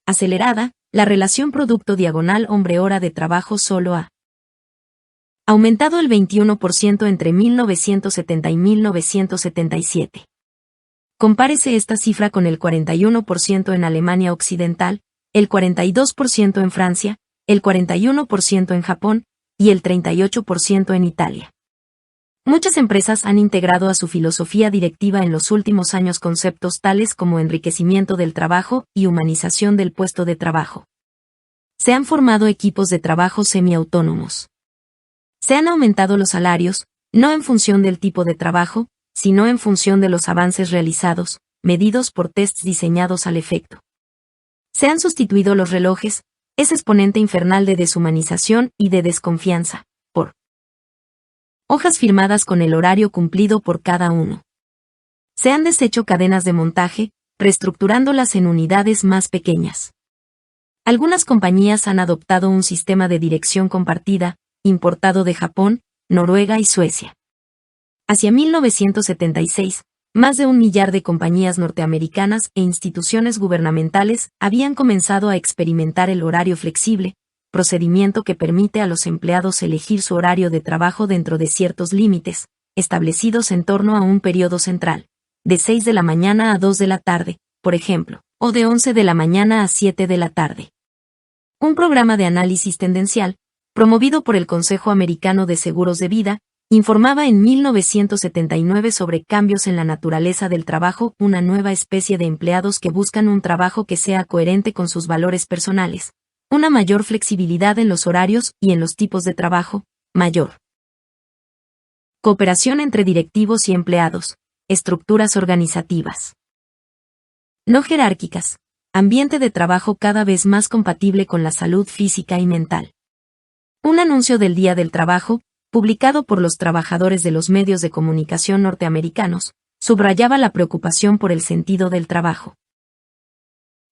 B: acelerada, la relación producto-diagonal hombre-hora de trabajo solo ha aumentado el 21% entre 1970 y 1977. Compárese esta cifra con el 41% en Alemania Occidental, el 42% en Francia, el 41% en Japón y el 38% en Italia. Muchas empresas han integrado a su filosofía directiva en los últimos años conceptos tales como enriquecimiento del trabajo y humanización del puesto de trabajo. Se han formado equipos de trabajo semiautónomos. Se han aumentado los salarios, no en función del tipo de trabajo, sino en función de los avances realizados, medidos por tests diseñados al efecto. Se han sustituido los relojes, ese exponente infernal de deshumanización y de desconfianza, por hojas firmadas con el horario cumplido por cada uno. Se han deshecho cadenas de montaje, reestructurándolas en unidades más pequeñas. Algunas compañías han adoptado un sistema de dirección compartida, importado de Japón, Noruega y Suecia. Hacia 1976, más de 1 millar de compañías norteamericanas e instituciones gubernamentales habían comenzado a experimentar el horario flexible, procedimiento que permite a los empleados elegir su horario de trabajo dentro de ciertos límites, establecidos en torno a un periodo central, de 6 de la mañana a 2 de la tarde, por ejemplo, o de 11 de la mañana a 7 de la tarde. Un programa de análisis tendencial, promovido por el Consejo Americano de Seguros de Vida, informaba en 1979 sobre cambios en la naturaleza del trabajo, una nueva especie de empleados que buscan un trabajo que sea coherente con sus valores personales, una mayor flexibilidad en los horarios y en los tipos de trabajo, mayor cooperación entre directivos y empleados, estructuras organizativas no jerárquicas, ambiente de trabajo cada vez más compatible con la salud física y mental. Un anuncio del Día del Trabajo, publicado por los trabajadores de los medios de comunicación norteamericanos, subrayaba la preocupación por el sentido del trabajo.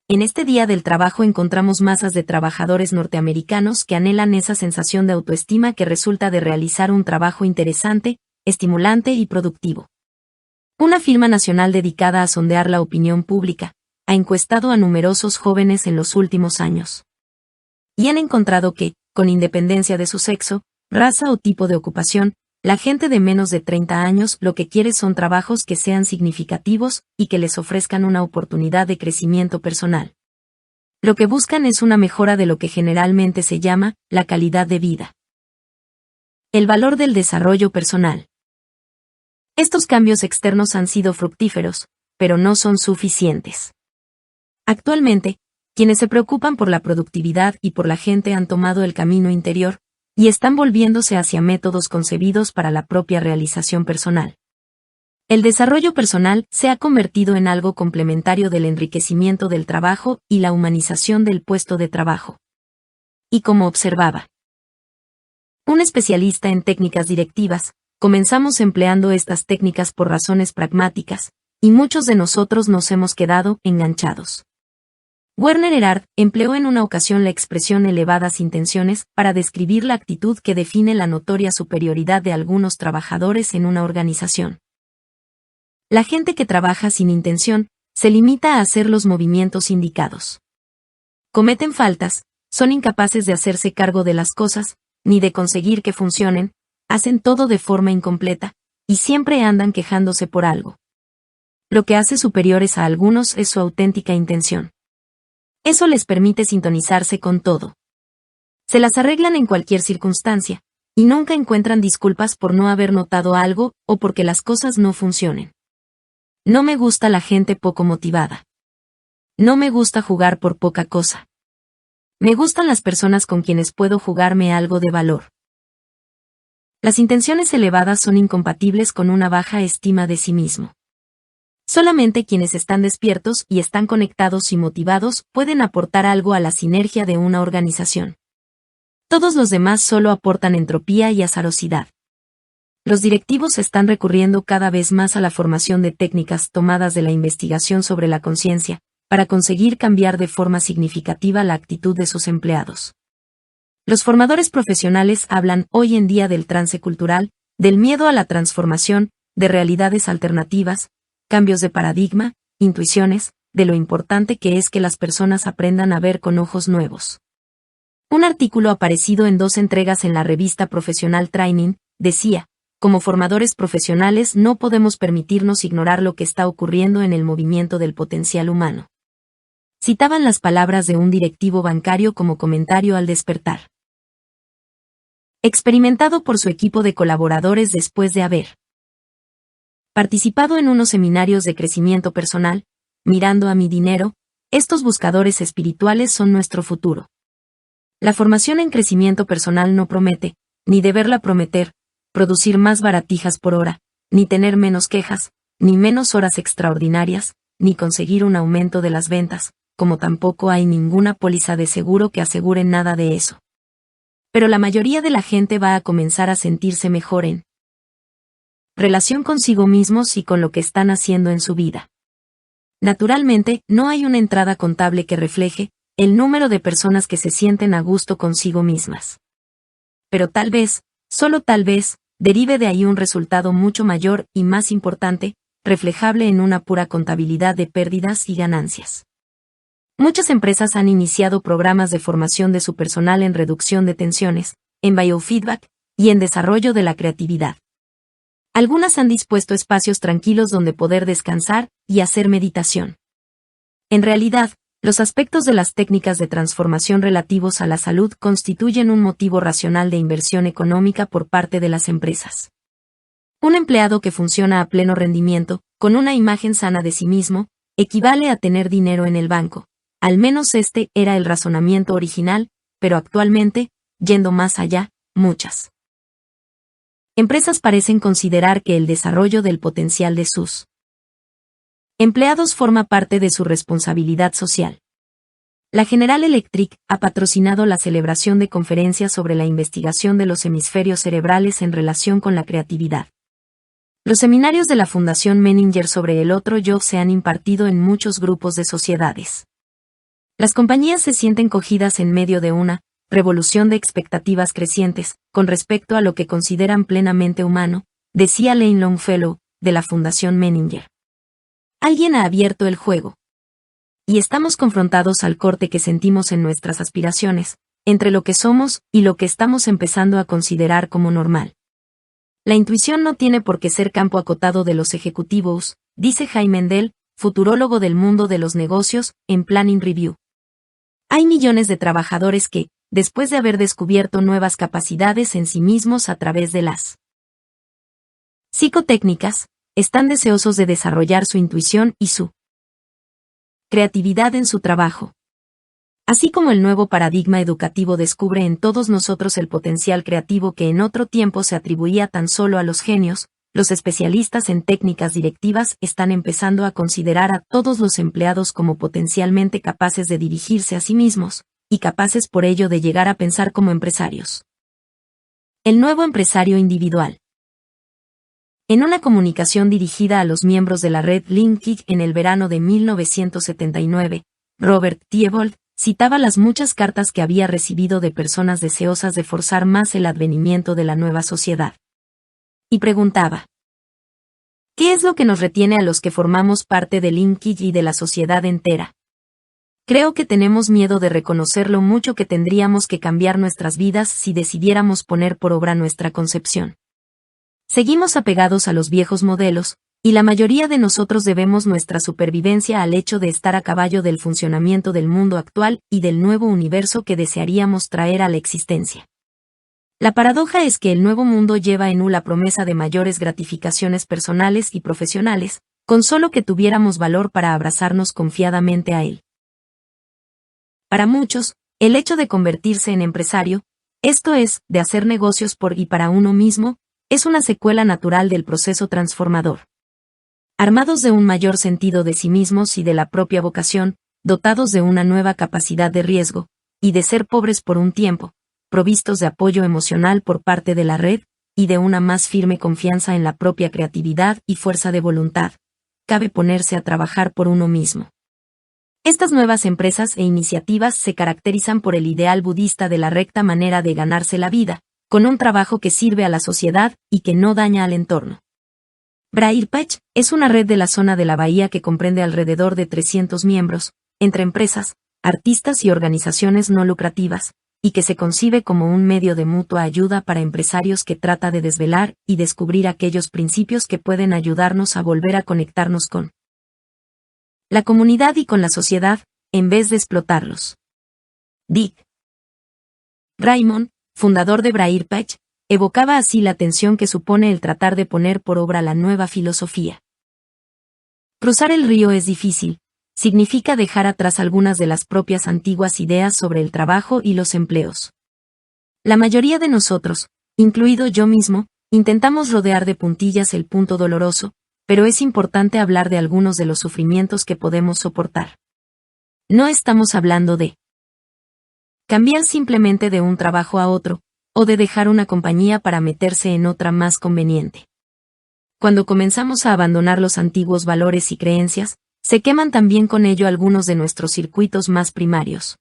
B: En este Día del Trabajo encontramos masas de trabajadores norteamericanos que anhelan esa sensación de autoestima que resulta de realizar un trabajo interesante, estimulante y productivo. Una firma nacional dedicada a sondear la opinión pública ha encuestado a numerosos jóvenes en los últimos años. Y han encontrado que, con independencia de su sexo, raza o tipo de ocupación, la gente de menos de 30 años lo que quiere son trabajos que sean significativos y que les ofrezcan una oportunidad de crecimiento personal. Lo que buscan es una mejora de lo que generalmente se llama la calidad de vida. El valor del desarrollo personal. Estos cambios externos han sido fructíferos, pero no son suficientes. Actualmente, quienes se preocupan por la productividad y por la gente han tomado el camino interior, y están volviéndose hacia métodos concebidos para la propia realización personal. El desarrollo personal se ha convertido en algo complementario del enriquecimiento del trabajo y la humanización del puesto de trabajo. Y como observaba un especialista en técnicas directivas, comenzamos empleando estas técnicas por razones pragmáticas, y muchos de nosotros nos hemos quedado enganchados. Werner Erhard empleó en una ocasión la expresión elevadas intenciones para describir la actitud que define la notoria superioridad de algunos trabajadores en una organización. La gente que trabaja sin intención se limita a hacer los movimientos indicados. Cometen faltas, son incapaces de hacerse cargo de las cosas, ni de conseguir que funcionen, hacen todo de forma incompleta, y siempre andan quejándose por algo. Lo que hace superiores a algunos es su auténtica intención. Eso les permite sintonizarse con todo. Se las arreglan en cualquier circunstancia, y nunca encuentran disculpas por no haber notado algo o porque las cosas no funcionen. No me gusta la gente poco motivada. No me gusta jugar por poca cosa. Me gustan las personas con quienes puedo jugarme algo de valor. Las intenciones elevadas son incompatibles con una baja estima de sí mismo. Solamente quienes están despiertos y están conectados y motivados pueden aportar algo a la sinergia de una organización. Todos los demás solo aportan entropía y azarosidad. Los directivos están recurriendo cada vez más a la formación de técnicas tomadas de la investigación sobre la conciencia, para conseguir cambiar de forma significativa la actitud de sus empleados. Los formadores profesionales hablan hoy en día del trance cultural, del miedo a la transformación, de realidades alternativas, cambios de paradigma, intuiciones, de lo importante que es que las personas aprendan a ver con ojos nuevos. Un artículo aparecido en 2 entregas en la revista Professional Training decía: como formadores profesionales no podemos permitirnos ignorar lo que está ocurriendo en el movimiento del potencial humano. Citaban las palabras de un directivo bancario como comentario al despertar experimentado por su equipo de colaboradores después de haber participado en unos seminarios de crecimiento personal. Mirando a mi dinero, estos buscadores espirituales son nuestro futuro. La formación en crecimiento personal no promete, ni deberla prometer, producir más baratijas por hora, ni tener menos quejas, ni menos horas extraordinarias, ni conseguir un aumento de las ventas, como tampoco hay ninguna póliza de seguro que asegure nada de eso. Pero la mayoría de la gente va a comenzar a sentirse mejor en relación consigo mismos y con lo que están haciendo en su vida. Naturalmente, no hay una entrada contable que refleje el número de personas que se sienten a gusto consigo mismas. Pero tal vez, solo tal vez, derive de ahí un resultado mucho mayor y más importante, reflejable en una pura contabilidad de pérdidas y ganancias. Muchas empresas han iniciado programas de formación de su personal en reducción de tensiones, en biofeedback y en desarrollo de la creatividad. Algunas han dispuesto espacios tranquilos donde poder descansar y hacer meditación. En realidad, los aspectos de las técnicas de transformación relativos a la salud constituyen un motivo racional de inversión económica por parte de las empresas. Un empleado que funciona a pleno rendimiento, con una imagen sana de sí mismo, equivale a tener dinero en el banco. Al menos este era el razonamiento original, pero actualmente, yendo más allá, muchas empresas parecen considerar que el desarrollo del potencial de sus empleados forma parte de su responsabilidad social. La General Electric ha patrocinado la celebración de conferencias sobre la investigación de los hemisferios cerebrales en relación con la creatividad. Los seminarios de la Fundación Menninger sobre el otro yo se han impartido en muchos grupos de sociedades. Las compañías se sienten cogidas en medio de una revolución de expectativas crecientes, con respecto a lo que consideran plenamente humano, decía Lane Longfellow, de la Fundación Menninger. Alguien ha abierto el juego. Y estamos confrontados al corte que sentimos en nuestras aspiraciones, entre lo que somos y lo que estamos empezando a considerar como normal. La intuición no tiene por qué ser campo acotado de los ejecutivos, dice Jaime Endel, futurólogo del mundo de los negocios, en Planning Review. Hay millones de trabajadores que, después de haber descubierto nuevas capacidades en sí mismos a través de las psicotécnicas, están deseosos de desarrollar su intuición y su creatividad en su trabajo. Así como el nuevo paradigma educativo descubre en todos nosotros el potencial creativo que en otro tiempo se atribuía tan solo a los genios, los especialistas en técnicas directivas están empezando a considerar a todos los empleados como potencialmente capaces de dirigirse a sí mismos, y capaces por ello de llegar a pensar como empresarios. El nuevo empresario individual. En una comunicación dirigida a los miembros de la red LinkedIn en el verano de 1979, Robert Thiebold citaba las muchas cartas que había recibido de personas deseosas de forzar más el advenimiento de la nueva sociedad. Y preguntaba: ¿qué es lo que nos retiene a los que formamos parte de LinkedIn y de la sociedad entera? Creo que tenemos miedo de reconocer lo mucho que tendríamos que cambiar nuestras vidas si decidiéramos poner por obra nuestra concepción. Seguimos apegados a los viejos modelos, y la mayoría de nosotros debemos nuestra supervivencia al hecho de estar a caballo del funcionamiento del mundo actual y del nuevo universo que desearíamos traer a la existencia. La paradoja es que el nuevo mundo lleva en la promesa de mayores gratificaciones personales y profesionales, con solo que tuviéramos valor para abrazarnos confiadamente a él. Para muchos, el hecho de convertirse en empresario, esto es, de hacer negocios por y para uno mismo, es una secuela natural del proceso transformador. Armados de un mayor sentido de sí mismos y de la propia vocación, dotados de una nueva capacidad de riesgo, y de ser pobres por un tiempo, provistos de apoyo emocional por parte de la red, y de una más firme confianza en la propia creatividad y fuerza de voluntad, cabe ponerse a trabajar por uno mismo. Estas nuevas empresas e iniciativas se caracterizan por el ideal budista de la recta manera de ganarse la vida, con un trabajo que sirve a la sociedad y que no daña al entorno. Briar Patch es una red de la zona de la bahía que comprende alrededor de 300 miembros, entre empresas, artistas y organizaciones no lucrativas, y que se concibe como un medio de mutua ayuda para empresarios que trata de desvelar y descubrir aquellos principios que pueden ayudarnos a volver a conectarnos con la comunidad y con la sociedad, en vez de explotarlos. Dick Raymond, fundador de BraillePatch, evocaba así la tensión que supone el tratar de poner por obra la nueva filosofía. Cruzar el río es difícil, significa dejar atrás algunas de las propias antiguas ideas sobre el trabajo y los empleos. La mayoría de nosotros, incluido yo mismo, intentamos rodear de puntillas el punto doloroso, pero es importante hablar de algunos de los sufrimientos que podemos soportar. No estamos hablando de cambiar simplemente de un trabajo a otro, o de dejar una compañía para meterse en otra más conveniente. Cuando comenzamos a abandonar los antiguos valores y creencias, se queman también con ello algunos de nuestros circuitos más primarios.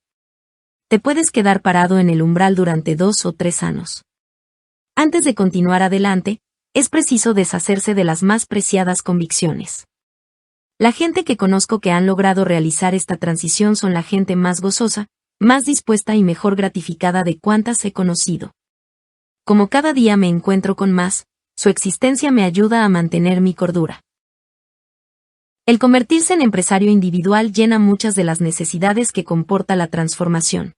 B: Te puedes quedar parado en el umbral durante 2 o 3 años. Antes de continuar adelante, es preciso deshacerse de las más preciadas convicciones. La gente que conozco que han logrado realizar esta transición son la gente más gozosa, más dispuesta y mejor gratificada de cuantas he conocido. Como cada día me encuentro con más, su existencia me ayuda a mantener mi cordura. El convertirse en empresario individual llena muchas de las necesidades que comporta la transformación.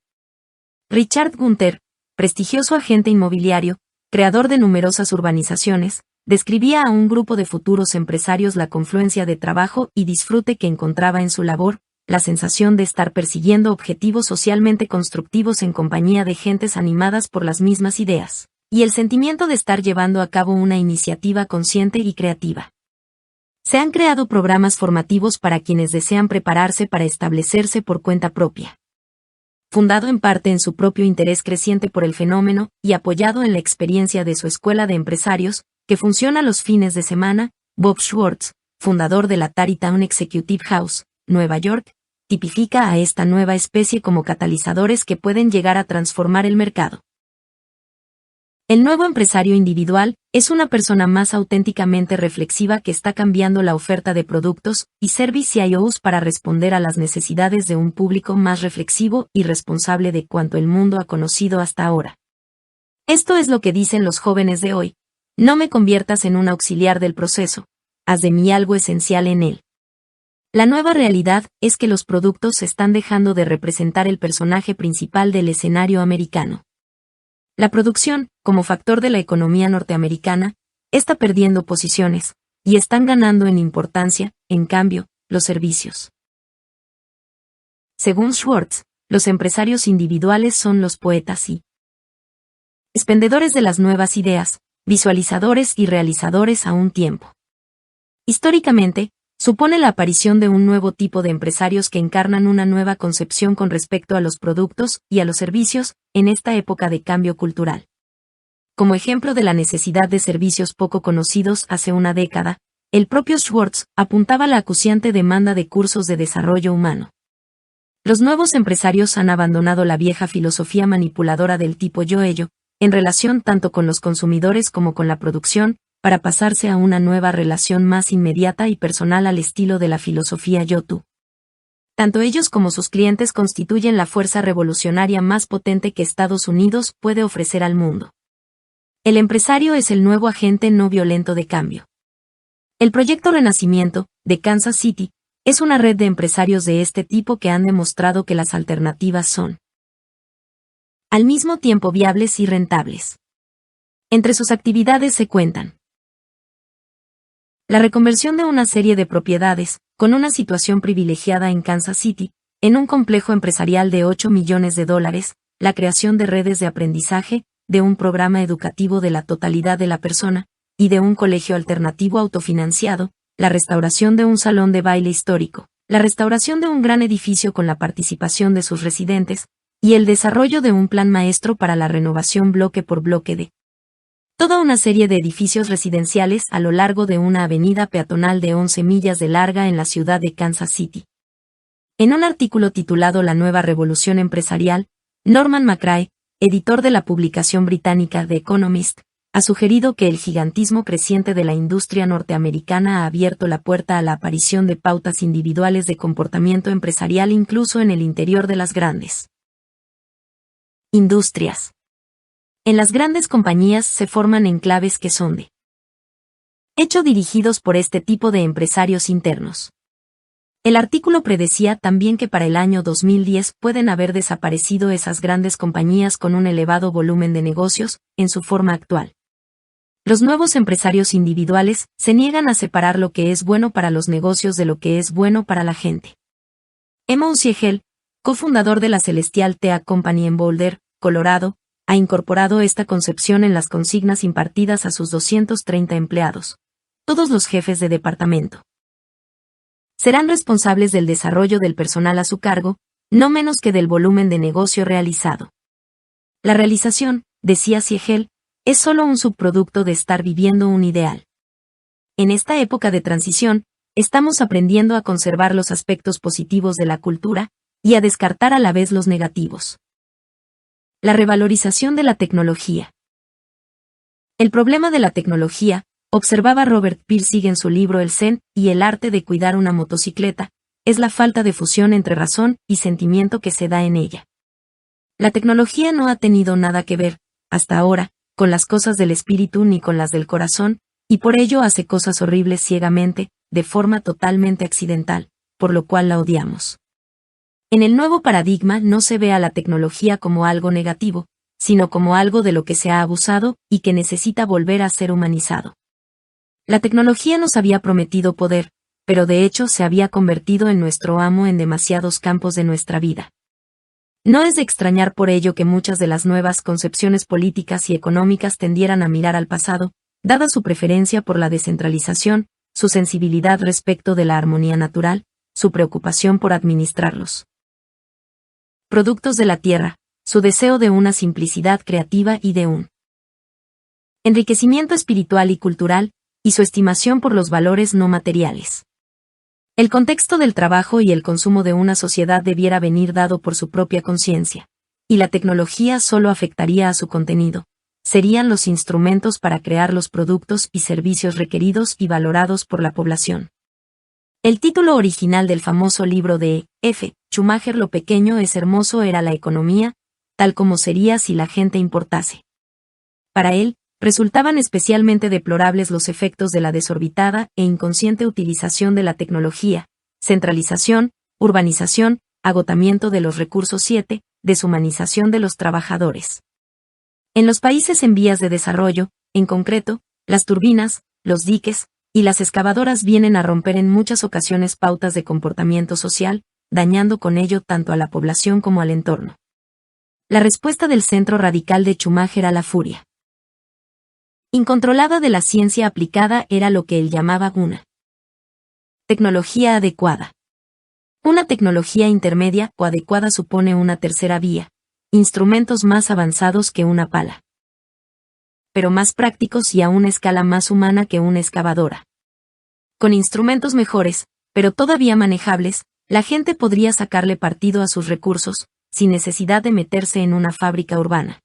B: Richard Gunther, prestigioso agente inmobiliario, creador de numerosas urbanizaciones, describía a un grupo de futuros empresarios la confluencia de trabajo y disfrute que encontraba en su labor, la sensación de estar persiguiendo objetivos socialmente constructivos en compañía de gentes animadas por las mismas ideas, y el sentimiento de estar llevando a cabo una iniciativa consciente y creativa. Se han creado programas formativos para quienes desean prepararse para establecerse por cuenta propia. Fundado en parte en su propio interés creciente por el fenómeno y apoyado en la experiencia de su escuela de empresarios, que funciona los fines de semana, Bob Schwartz, fundador de la Tarrytown Executive House, Nueva York, tipifica a esta nueva especie como catalizadores que pueden llegar a transformar el mercado. El nuevo empresario individual es una persona más auténticamente reflexiva que está cambiando la oferta de productos y service CIOs para responder a las necesidades de un público más reflexivo y responsable de cuanto el mundo ha conocido hasta ahora. Esto es lo que dicen los jóvenes de hoy: no me conviertas en un auxiliar del proceso, haz de mí algo esencial en él. La nueva realidad es que los productos están dejando de representar el personaje principal del escenario americano. La producción, como factor de la economía norteamericana, está perdiendo posiciones, y están ganando en importancia, en cambio, los servicios. Según Schwartz, los empresarios individuales son los poetas y expendedores de las nuevas ideas, visualizadores y realizadores a un tiempo. Históricamente, supone la aparición de un nuevo tipo de empresarios que encarnan una nueva concepción con respecto a los productos y a los servicios, en esta época de cambio cultural. Como ejemplo de la necesidad de servicios poco conocidos hace una década, el propio Schwartz apuntaba la acuciante demanda de cursos de desarrollo humano. Los nuevos empresarios han abandonado la vieja filosofía manipuladora del tipo yo-ello, en relación tanto con los consumidores como con la producción, para pasarse a una nueva relación más inmediata y personal al estilo de la filosofía yo-tú. Tanto ellos como sus clientes constituyen la fuerza revolucionaria más potente que Estados Unidos puede ofrecer al mundo. El empresario es el nuevo agente no violento de cambio. El Proyecto Renacimiento, de Kansas City, es una red de empresarios de este tipo que han demostrado que las alternativas son al mismo tiempo viables y rentables. Entre sus actividades se cuentan la reconversión de una serie de propiedades, con una situación privilegiada en Kansas City, en un complejo empresarial de $8 millones, la creación de redes de aprendizaje, de un programa educativo de la totalidad de la persona, y de un colegio alternativo autofinanciado, la restauración de un salón de baile histórico, la restauración de un gran edificio con la participación de sus residentes, y el desarrollo de un plan maestro para la renovación bloque por bloque de toda una serie de edificios residenciales a lo largo de una avenida peatonal de 11 millas de larga en la ciudad de Kansas City. En un artículo titulado La nueva revolución empresarial, Norman McRae, editor de la publicación británica The Economist, ha sugerido que el gigantismo creciente de la industria norteamericana ha abierto la puerta a la aparición de pautas individuales de comportamiento empresarial incluso en el interior de las grandes Industrias. En las grandes compañías se forman enclaves que son de hecho dirigidos por este tipo de empresarios internos. El artículo predecía también que para el año 2010 pueden haber desaparecido esas grandes compañías con un elevado volumen de negocios, en su forma actual. Los nuevos empresarios individuales se niegan a separar lo que es bueno para los negocios de lo que es bueno para la gente. Emon Siegel, cofundador de la Celestial Tea Company en Boulder, Colorado, ha incorporado esta concepción en las consignas impartidas a sus 230 empleados, todos los jefes de departamento. Serán responsables del desarrollo del personal a su cargo, no menos que del volumen de negocio realizado. La realización, decía Siegel, es solo un subproducto de estar viviendo un ideal. En esta época de transición, estamos aprendiendo a conservar los aspectos positivos de la cultura y a descartar a la vez los negativos. La revalorización de la tecnología. El problema de la tecnología, observaba Robert Pirsig en su libro El Zen y el arte de cuidar una motocicleta, es la falta de fusión entre razón y sentimiento que se da en ella. La tecnología no ha tenido nada que ver, hasta ahora, con las cosas del espíritu ni con las del corazón, y por ello hace cosas horribles ciegamente, de forma totalmente accidental, por lo cual la odiamos. En el nuevo paradigma no se ve a la tecnología como algo negativo, sino como algo de lo que se ha abusado y que necesita volver a ser humanizado. La tecnología nos había prometido poder, pero de hecho se había convertido en nuestro amo en demasiados campos de nuestra vida. No es de extrañar por ello que muchas de las nuevas concepciones políticas y económicas tendieran a mirar al pasado, dada su preferencia por la descentralización, su sensibilidad respecto de la armonía natural, su preocupación por administrarlos productos de la tierra, su deseo de una simplicidad creativa y de un enriquecimiento espiritual y cultural, y su estimación por los valores no materiales. El contexto del trabajo y el consumo de una sociedad debiera venir dado por su propia conciencia, y la tecnología solo afectaría a su contenido. Serían los instrumentos para crear los productos y servicios requeridos y valorados por la población. El título original del famoso libro de F. Schumacher Lo pequeño es hermoso era la economía, tal como sería si la gente importase. Para él, resultaban especialmente deplorables los efectos de la desorbitada e inconsciente utilización de la tecnología, centralización, urbanización, agotamiento de los recursos 7, deshumanización de los trabajadores. En los países en vías de desarrollo, en concreto, las turbinas, los diques y las excavadoras vienen a romper en muchas ocasiones pautas de comportamiento social, dañando con ello tanto a la población como al entorno. La respuesta del centro radical de Schumacher a la furia incontrolada de la ciencia aplicada era lo que él llamaba una tecnología adecuada. Una tecnología intermedia o adecuada supone una tercera vía, instrumentos más avanzados que una pala, pero más prácticos y a una escala más humana que una excavadora. Con instrumentos mejores, pero todavía manejables, la gente podría sacarle partido a sus recursos, sin necesidad de meterse en una fábrica urbana.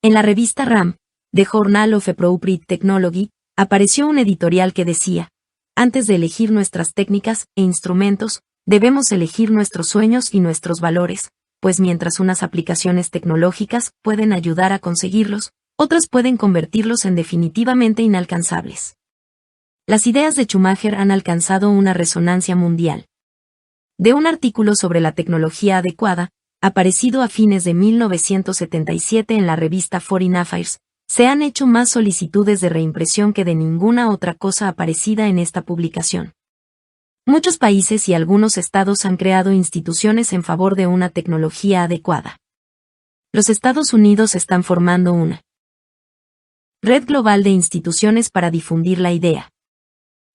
B: En la revista RAM, The Journal of Appropriate Technology, apareció un editorial que decía: antes de elegir nuestras técnicas e instrumentos, debemos elegir nuestros sueños y nuestros valores, pues mientras unas aplicaciones tecnológicas pueden ayudar a conseguirlos, otras pueden convertirlos en definitivamente inalcanzables. Las ideas de Schumacher han alcanzado una resonancia mundial. De un artículo sobre la tecnología adecuada, aparecido a fines de 1977 en la revista Foreign Affairs, se han hecho más solicitudes de reimpresión que de ninguna otra cosa aparecida en esta publicación. Muchos países y algunos estados han creado instituciones en favor de una tecnología adecuada. Los Estados Unidos están formando una red global de instituciones para difundir la idea.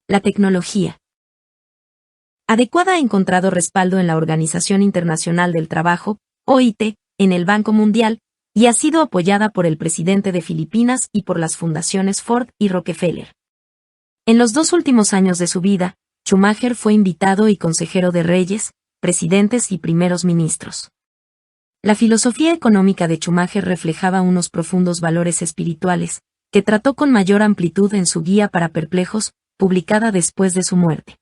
B: La tecnología adecuada ha encontrado respaldo en la Organización Internacional del Trabajo, OIT, en el Banco Mundial, y ha sido apoyada por el presidente de Filipinas y por las fundaciones Ford y Rockefeller. En los 2 últimos años de su vida, Schumacher fue invitado y consejero de reyes, presidentes y primeros ministros. La filosofía económica de Schumacher reflejaba unos profundos valores espirituales, que trató con mayor amplitud en su Guía para Perplejos, publicada después de su muerte.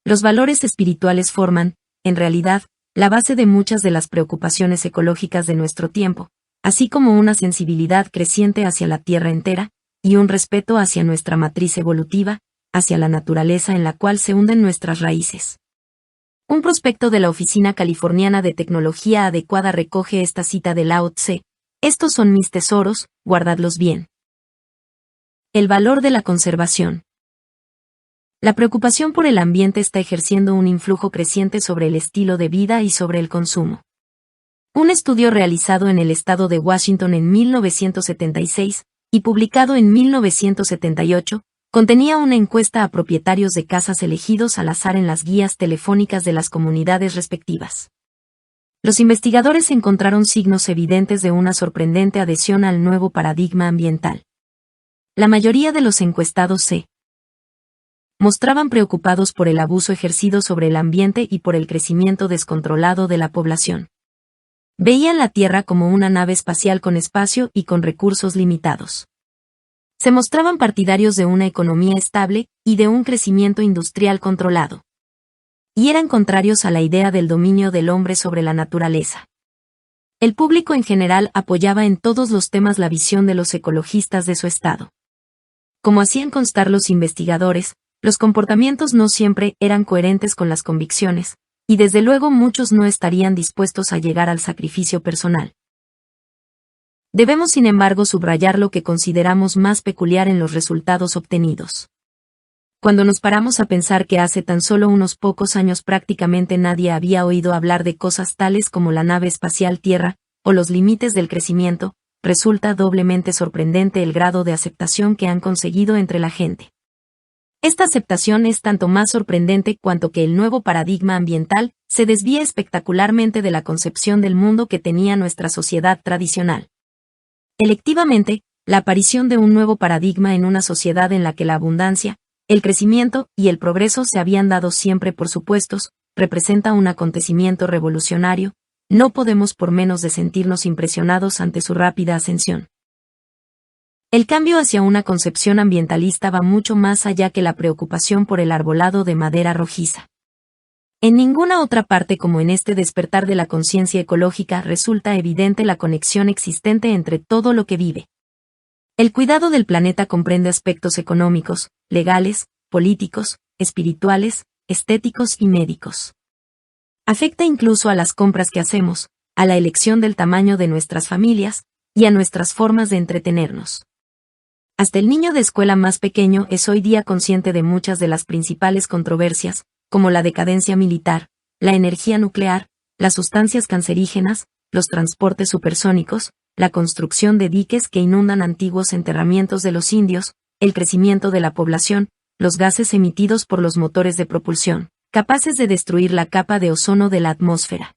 B: Los valores espirituales forman, en realidad, la base de muchas de las preocupaciones ecológicas de nuestro tiempo, así como una sensibilidad creciente hacia la Tierra entera, y un respeto hacia nuestra matriz evolutiva, hacia la naturaleza en la cual se hunden nuestras raíces. Un prospecto de la Oficina Californiana de Tecnología Adecuada recoge esta cita de Lao Tse: estos son mis tesoros, guardadlos bien. El valor de la conservación. La preocupación por el ambiente está ejerciendo un influjo creciente sobre el estilo de vida y sobre el consumo. Un estudio realizado en el estado de Washington en 1976, y publicado en 1978, contenía una encuesta a propietarios de casas elegidos al azar en las guías telefónicas de las comunidades respectivas. Los investigadores encontraron signos evidentes de una sorprendente adhesión al nuevo paradigma ambiental. La mayoría de los encuestados se mostraban preocupados por el abuso ejercido sobre el ambiente y por el crecimiento descontrolado de la población. Veían la Tierra como una nave espacial con espacio y con recursos limitados. Se mostraban partidarios de una economía estable y de un crecimiento industrial controlado. Y eran contrarios a la idea del dominio del hombre sobre la naturaleza. El público en general apoyaba en todos los temas la visión de los ecologistas de su estado. Como hacían constar los investigadores, los comportamientos no siempre eran coherentes con las convicciones, y desde luego muchos no estarían dispuestos a llegar al sacrificio personal. Debemos sin embargo subrayar lo que consideramos más peculiar en los resultados obtenidos. Cuando nos paramos a pensar que hace tan solo unos pocos años prácticamente nadie había oído hablar de cosas tales como la nave espacial Tierra, o los límites del crecimiento, resulta doblemente sorprendente el grado de aceptación que han conseguido entre la gente. Esta aceptación es tanto más sorprendente cuanto que el nuevo paradigma ambiental se desvía espectacularmente de la concepción del mundo que tenía nuestra sociedad tradicional. Electivamente, la aparición de un nuevo paradigma en una sociedad en la que la abundancia, el crecimiento y el progreso se habían dado siempre por supuestos, representa un acontecimiento revolucionario. No podemos por menos de sentirnos impresionados ante su rápida ascensión. El cambio hacia una concepción ambientalista va mucho más allá que la preocupación por el arbolado de madera rojiza. En ninguna otra parte como en este despertar de la conciencia ecológica resulta evidente la conexión existente entre todo lo que vive. El cuidado del planeta comprende aspectos económicos, legales, políticos, espirituales, estéticos y médicos. Afecta incluso a las compras que hacemos, a la elección del tamaño de nuestras familias, y a nuestras formas de entretenernos. Hasta el niño de escuela más pequeño es hoy día consciente de muchas de las principales controversias, como la decadencia militar, la energía nuclear, las sustancias cancerígenas, los transportes supersónicos, la construcción de diques que inundan antiguos enterramientos de los indios, el crecimiento de la población, los gases emitidos por los motores de propulsión, capaces de destruir la capa de ozono de la atmósfera.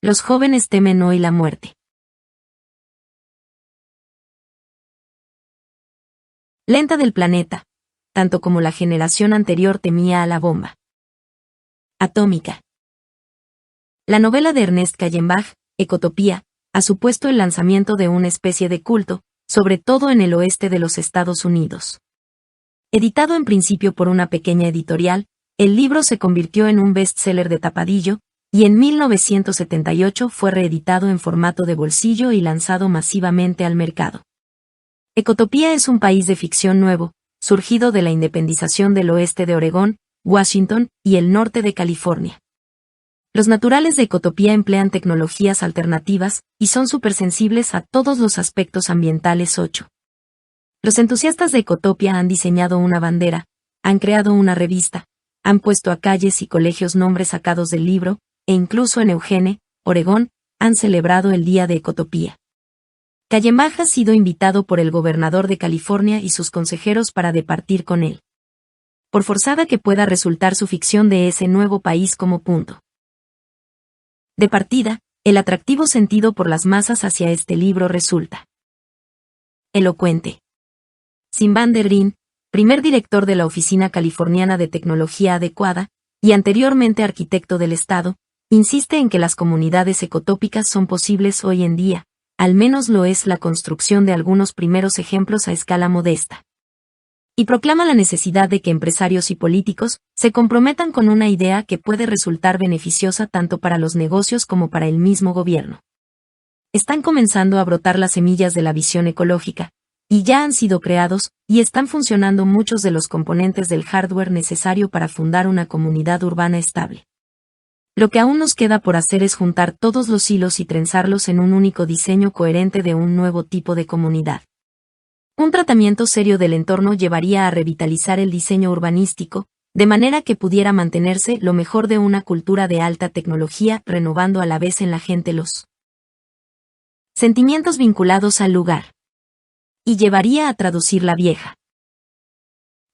B: Los jóvenes temen hoy la muerte. Lenta del planeta, tanto como la generación anterior temía a la bomba atómica. La novela de Ernest Callenbach, Ecotopía, ha supuesto el lanzamiento de una especie de culto, sobre todo en el oeste de los Estados Unidos. Editado en principio por una pequeña editorial, el libro se convirtió en un bestseller de tapadillo, y en 1978 fue reeditado en formato de bolsillo y lanzado masivamente al mercado. Ecotopía es un país de ficción nuevo, surgido de la independización del oeste de Oregón, Washington y el norte de California. Los naturales de Ecotopía emplean tecnologías alternativas y son supersensibles a todos los aspectos ambientales. 8. Los entusiastas de Ecotopía han diseñado una bandera, han creado una revista, han puesto a calles y colegios nombres sacados del libro, e incluso en Eugene, Oregón, han celebrado el Día de Ecotopía. Callenbach ha sido invitado por el gobernador de California y sus consejeros para departir con él. Por forzada que pueda resultar su ficción de ese nuevo país como punto de partida, el atractivo sentido por las masas hacia este libro resulta elocuente. Sim van der Green, primer director de la Oficina Californiana de Tecnología Adecuada, y anteriormente arquitecto del Estado, insiste en que las comunidades ecotópicas son posibles hoy en día. Al menos lo es la construcción de algunos primeros ejemplos a escala modesta. Y proclama la necesidad de que empresarios y políticos se comprometan con una idea que puede resultar beneficiosa tanto para los negocios como para el mismo gobierno. Están comenzando a brotar las semillas de la visión ecológica, y ya han sido creados, y están funcionando muchos de los componentes del hardware necesario para fundar una comunidad urbana estable. Lo que aún nos queda por hacer es juntar todos los hilos y trenzarlos en un único diseño coherente de un nuevo tipo de comunidad. Un tratamiento serio del entorno llevaría a revitalizar el diseño urbanístico, de manera que pudiera mantenerse lo mejor de una cultura de alta tecnología, renovando a la vez en la gente los sentimientos vinculados al lugar. Y llevaría a traducir la vieja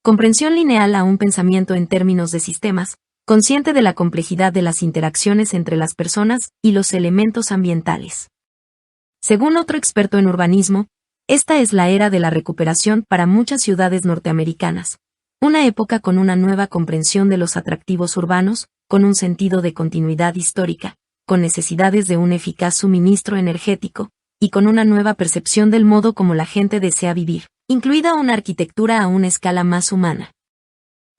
B: comprensión lineal a un pensamiento en términos de sistemas, consciente de la complejidad de las interacciones entre las personas y los elementos ambientales. Según otro experto en urbanismo, esta es la era de la recuperación para muchas ciudades norteamericanas, una época con una nueva comprensión de los atractivos urbanos, con un sentido de continuidad histórica, con necesidades de un eficaz suministro energético, y con una nueva percepción del modo como la gente desea vivir, incluida una arquitectura a una escala más humana.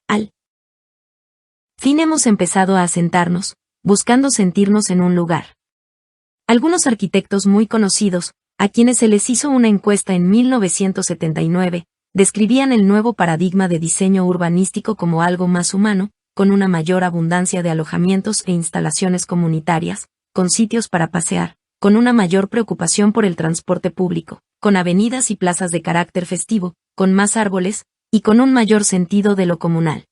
B: Al fin hemos empezado a asentarnos, buscando sentirnos en un lugar. Algunos arquitectos muy conocidos, a quienes se les hizo una encuesta en 1979, describían el nuevo paradigma de diseño urbanístico como algo más humano, con una mayor abundancia de alojamientos e instalaciones comunitarias, con sitios para pasear, con una mayor preocupación por el transporte público, con avenidas y plazas de carácter festivo, con más árboles, y con un mayor sentido de lo comunal.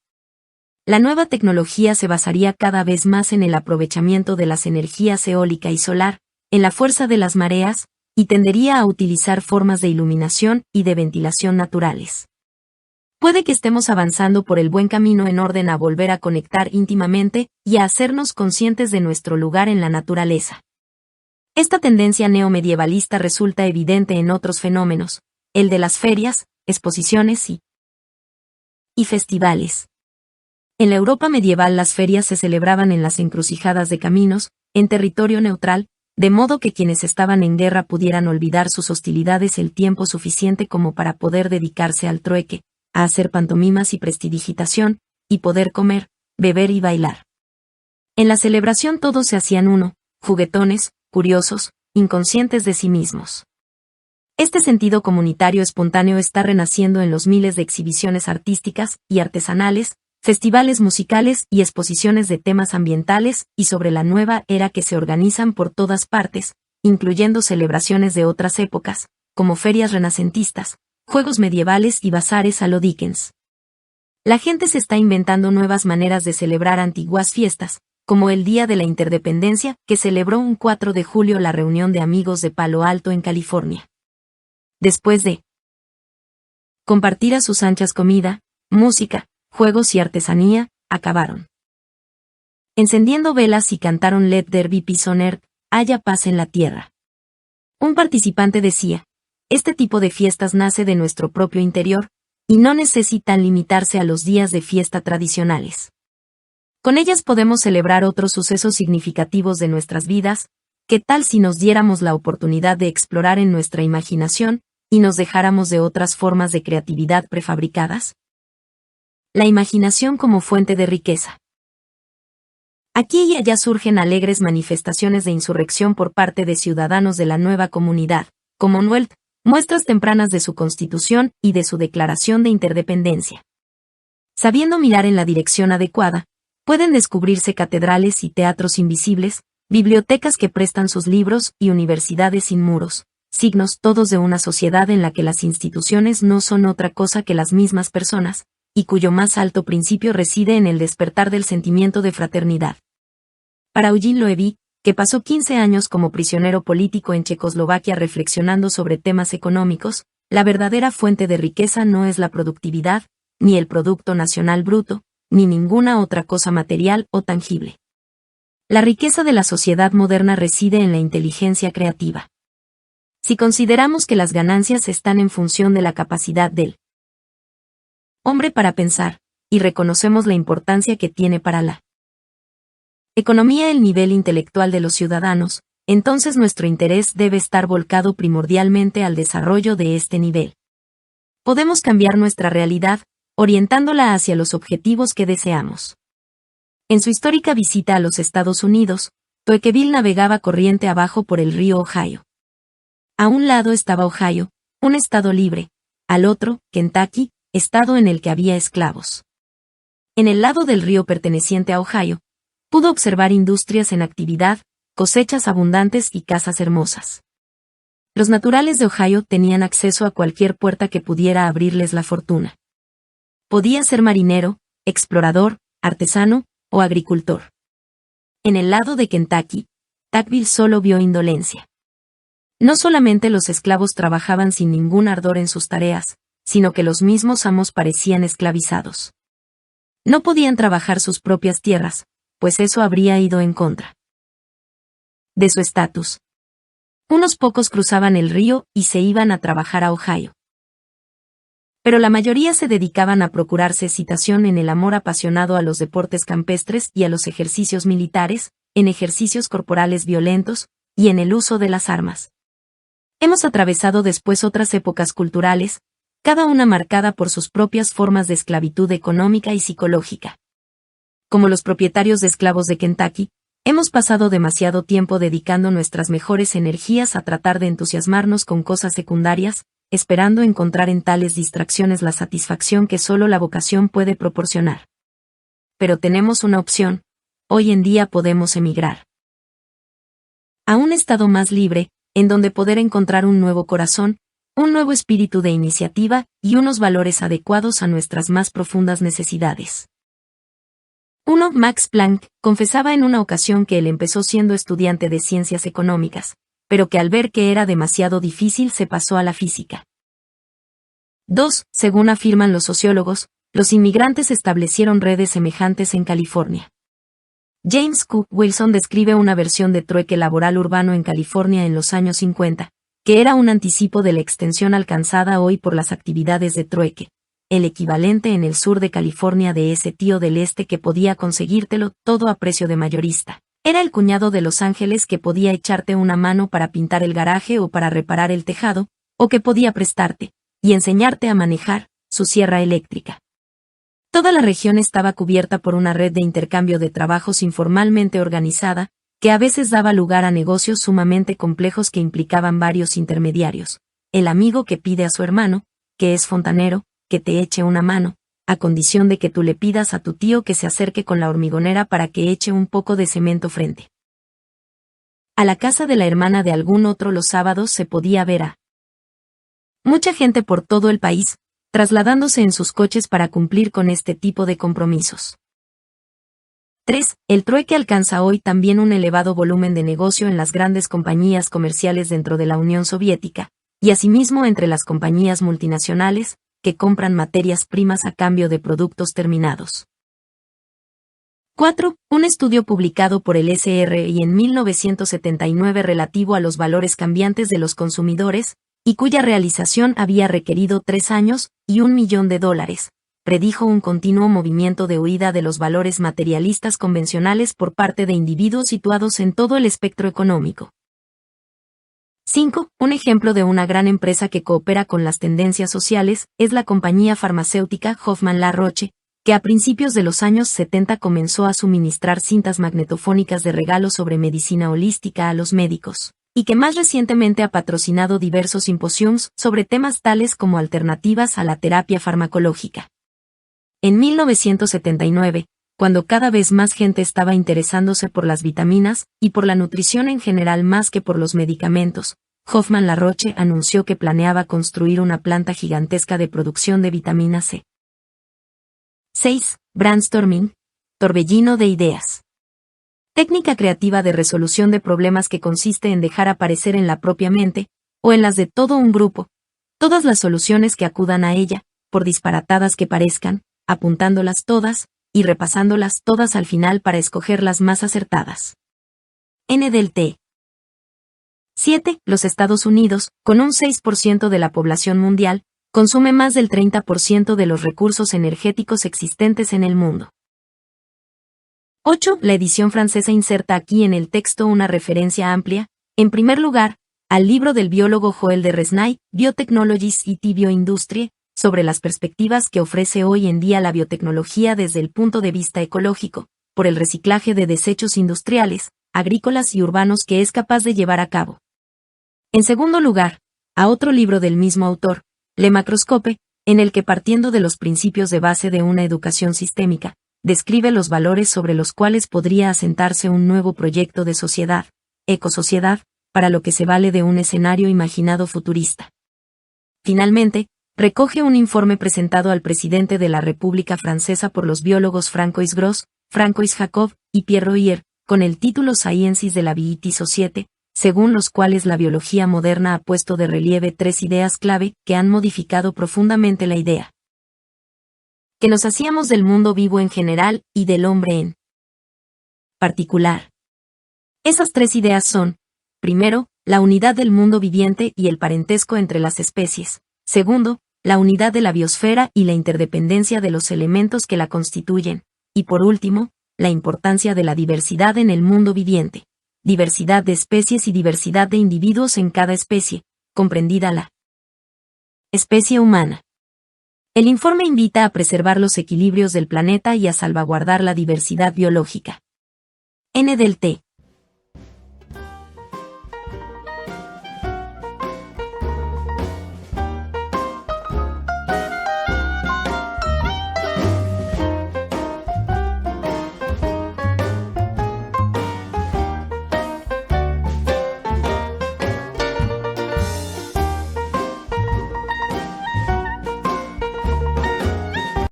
B: La nueva tecnología se basaría cada vez más en el aprovechamiento de las energías eólica y solar, en la fuerza de las mareas, y tendería a utilizar formas de iluminación y de ventilación naturales. Puede que estemos avanzando por el buen camino en orden a volver a conectar íntimamente y a hacernos conscientes de nuestro lugar en la naturaleza. Esta tendencia neomedievalista resulta evidente en otros fenómenos, el de las ferias, exposiciones y festivales. En la Europa medieval las ferias se celebraban en las encrucijadas de caminos, en territorio neutral, de modo que quienes estaban en guerra pudieran olvidar sus hostilidades el tiempo suficiente como para poder dedicarse al trueque, a hacer pantomimas y prestidigitación, y poder comer, beber y bailar. En la celebración todos se hacían uno, juguetones, curiosos, inconscientes de sí mismos. Este sentido comunitario espontáneo está renaciendo en los miles de exhibiciones artísticas y artesanales, festivales musicales y exposiciones de temas ambientales y sobre la nueva era que se organizan por todas partes, incluyendo celebraciones de otras épocas, como ferias renacentistas, juegos medievales y bazares a lo Dickens. La gente se está inventando nuevas maneras de celebrar antiguas fiestas, como el Día de la Interdependencia, que celebró un 4 de julio la reunión de amigos de Palo Alto en California. Después de compartir a sus anchas comida, música, juegos y artesanía, acabaron encendiendo velas y cantaron Let There Be Peace on Earth, haya paz en la tierra. Un participante decía, este tipo de fiestas nace de nuestro propio interior, y no necesitan limitarse a los días de fiesta tradicionales. Con ellas podemos celebrar otros sucesos significativos de nuestras vidas. ¿Qué tal si nos diéramos la oportunidad de explorar en nuestra imaginación, y nos dejáramos de otras formas de creatividad prefabricadas? La imaginación como fuente de riqueza. Aquí y allá surgen alegres manifestaciones de insurrección por parte de ciudadanos de la nueva comunidad, Commonwealth, muestras tempranas de su constitución y de su declaración de interdependencia. Sabiendo mirar en la dirección adecuada, pueden descubrirse catedrales y teatros invisibles, bibliotecas que prestan sus libros y universidades sin muros, signos todos de una sociedad en la que las instituciones no son otra cosa que las mismas personas, y cuyo más alto principio reside en el despertar del sentimiento de fraternidad. Para Eugene Loewy, que pasó 15 años como prisionero político en Checoslovaquia reflexionando sobre temas económicos, la verdadera fuente de riqueza no es la productividad, ni el Producto Nacional Bruto, ni ninguna otra cosa material o tangible. La riqueza de la sociedad moderna reside en la inteligencia creativa. Si consideramos que las ganancias están en función de la capacidad del hombre para pensar, y reconocemos la importancia que tiene para la economía el nivel intelectual de los ciudadanos, entonces nuestro interés debe estar volcado primordialmente al desarrollo de este nivel. podemos cambiar nuestra realidad, orientándola hacia los objetivos que deseamos. En su histórica visita a los Estados Unidos, Tocqueville navegaba corriente abajo por el río Ohio. A un lado estaba Ohio, un estado libre, al otro, Kentucky, estado en el que había esclavos. En el lado del río perteneciente a Ohio, pudo observar industrias en actividad, cosechas abundantes y casas hermosas. Los naturales de Ohio tenían acceso a cualquier puerta que pudiera abrirles la fortuna. Podía ser marinero, explorador, artesano o agricultor. En el lado de Kentucky, Tocqueville solo vio indolencia. No solamente los esclavos trabajaban sin ningún ardor en sus tareas, sino que los mismos amos parecían esclavizados. No podían trabajar sus propias tierras, pues eso habría ido en contra de su estatus. Unos pocos cruzaban el río y se iban a trabajar a Ohio. Pero la mayoría se dedicaban a procurarse excitación en el amor apasionado a los deportes campestres y a los ejercicios militares, en ejercicios corporales violentos, y en el uso de las armas. Hemos atravesado después otras épocas culturales, cada una marcada por sus propias formas de esclavitud económica y psicológica. Como los propietarios de esclavos de Kentucky, hemos pasado demasiado tiempo dedicando nuestras mejores energías a tratar de entusiasmarnos con cosas secundarias, esperando encontrar en tales distracciones la satisfacción que solo la vocación puede proporcionar. Pero tenemos una opción: hoy en día podemos emigrar a un estado más libre, en donde poder encontrar un nuevo corazón, un nuevo espíritu de iniciativa y unos valores adecuados a nuestras más profundas necesidades. 1. Max Planck confesaba en una ocasión que él empezó siendo estudiante de ciencias económicas, pero que al ver que era demasiado difícil se pasó a la física. 2. Según afirman los sociólogos, los inmigrantes establecieron redes semejantes en California. James Q. Wilson describe una versión de trueque laboral urbano en California en los años 50, que era un anticipo de la extensión alcanzada hoy por las actividades de trueque, el equivalente en el sur de California de ese tío del este que podía conseguírtelo todo a precio de mayorista. Era el cuñado de Los Ángeles que podía echarte una mano para pintar el garaje o para reparar el tejado, o que podía prestarte, y enseñarte a manejar, su sierra eléctrica. Toda la región estaba cubierta por una red de intercambio de trabajos informalmente organizada, que a veces daba lugar a negocios sumamente complejos que implicaban varios intermediarios. El amigo que pide a su hermano, que es fontanero, que te eche una mano, a condición de que tú le pidas a tu tío que se acerque con la hormigonera para que eche un poco de cemento frente a la casa de la hermana de algún otro. Los sábados se podía ver a mucha gente por todo el país, trasladándose en sus coches para cumplir con este tipo de compromisos. 3. El trueque alcanza hoy también un elevado volumen de negocio en las grandes compañías comerciales dentro de la Unión Soviética, y asimismo entre las compañías multinacionales, que compran materias primas a cambio de productos terminados. 4. Un estudio publicado por el SRI en 1979 relativo a los valores cambiantes de los consumidores, y cuya realización había requerido 3 años y $1 millón, predijo un continuo movimiento de huida de los valores materialistas convencionales por parte de individuos situados en todo el espectro económico. 5. Un ejemplo de una gran empresa que coopera con las tendencias sociales es la compañía farmacéutica Hoffmann-La Roche, que a principios de los años 70 comenzó a suministrar cintas magnetofónicas de regalo sobre medicina holística a los médicos, y que más recientemente ha patrocinado diversos simposiums sobre temas tales como alternativas a la terapia farmacológica. En 1979, cuando cada vez más gente estaba interesándose por las vitaminas y por la nutrición en general más que por los medicamentos, Hoffmann-La Roche anunció que planeaba construir una planta gigantesca de producción de vitamina C. 6. Brainstorming, torbellino de ideas. Técnica creativa de resolución de problemas que consiste en dejar aparecer en la propia mente, o en las de todo un grupo, todas las soluciones que acudan a ella, por disparatadas que parezcan, apuntándolas todas, y repasándolas todas al final para escoger las más acertadas. N del T. 7. Los Estados Unidos, con un 6% de la población mundial, consume más del 30% de los recursos energéticos existentes en el mundo. 8. La edición francesa inserta aquí en el texto una referencia amplia, en primer lugar, al libro del biólogo Joël de Resnay, Biotechnologies et Bioindustrie, sobre las perspectivas que ofrece hoy en día la biotecnología desde el punto de vista ecológico, por el reciclaje de desechos industriales, agrícolas y urbanos que es capaz de llevar a cabo. En segundo lugar, a otro libro del mismo autor, Le Macroscope, en el que partiendo de los principios de base de una educación sistémica, describe los valores sobre los cuales podría asentarse un nuevo proyecto de sociedad, ecosociedad, para lo que se vale de un escenario imaginado futurista. Finalmente, recoge un informe presentado al presidente de la República Francesa por los biólogos Francois Gros, Francois Jacob y Pierre Royer, con el título Sciences de la Vie et Société, según los cuales la biología moderna ha puesto de relieve 3 ideas clave que han modificado profundamente la idea que nos hacíamos del mundo vivo en general y del hombre en particular. Esas 3 ideas son, primero, la unidad del mundo viviente y el parentesco entre las especies. Segundo, la unidad de la biosfera y la interdependencia de los elementos que la constituyen. Y por último, la importancia de la diversidad en el mundo viviente. Diversidad de especies y diversidad de individuos en cada especie, comprendida la especie humana. El informe invita a preservar los equilibrios del planeta y a salvaguardar la diversidad biológica. N. del T.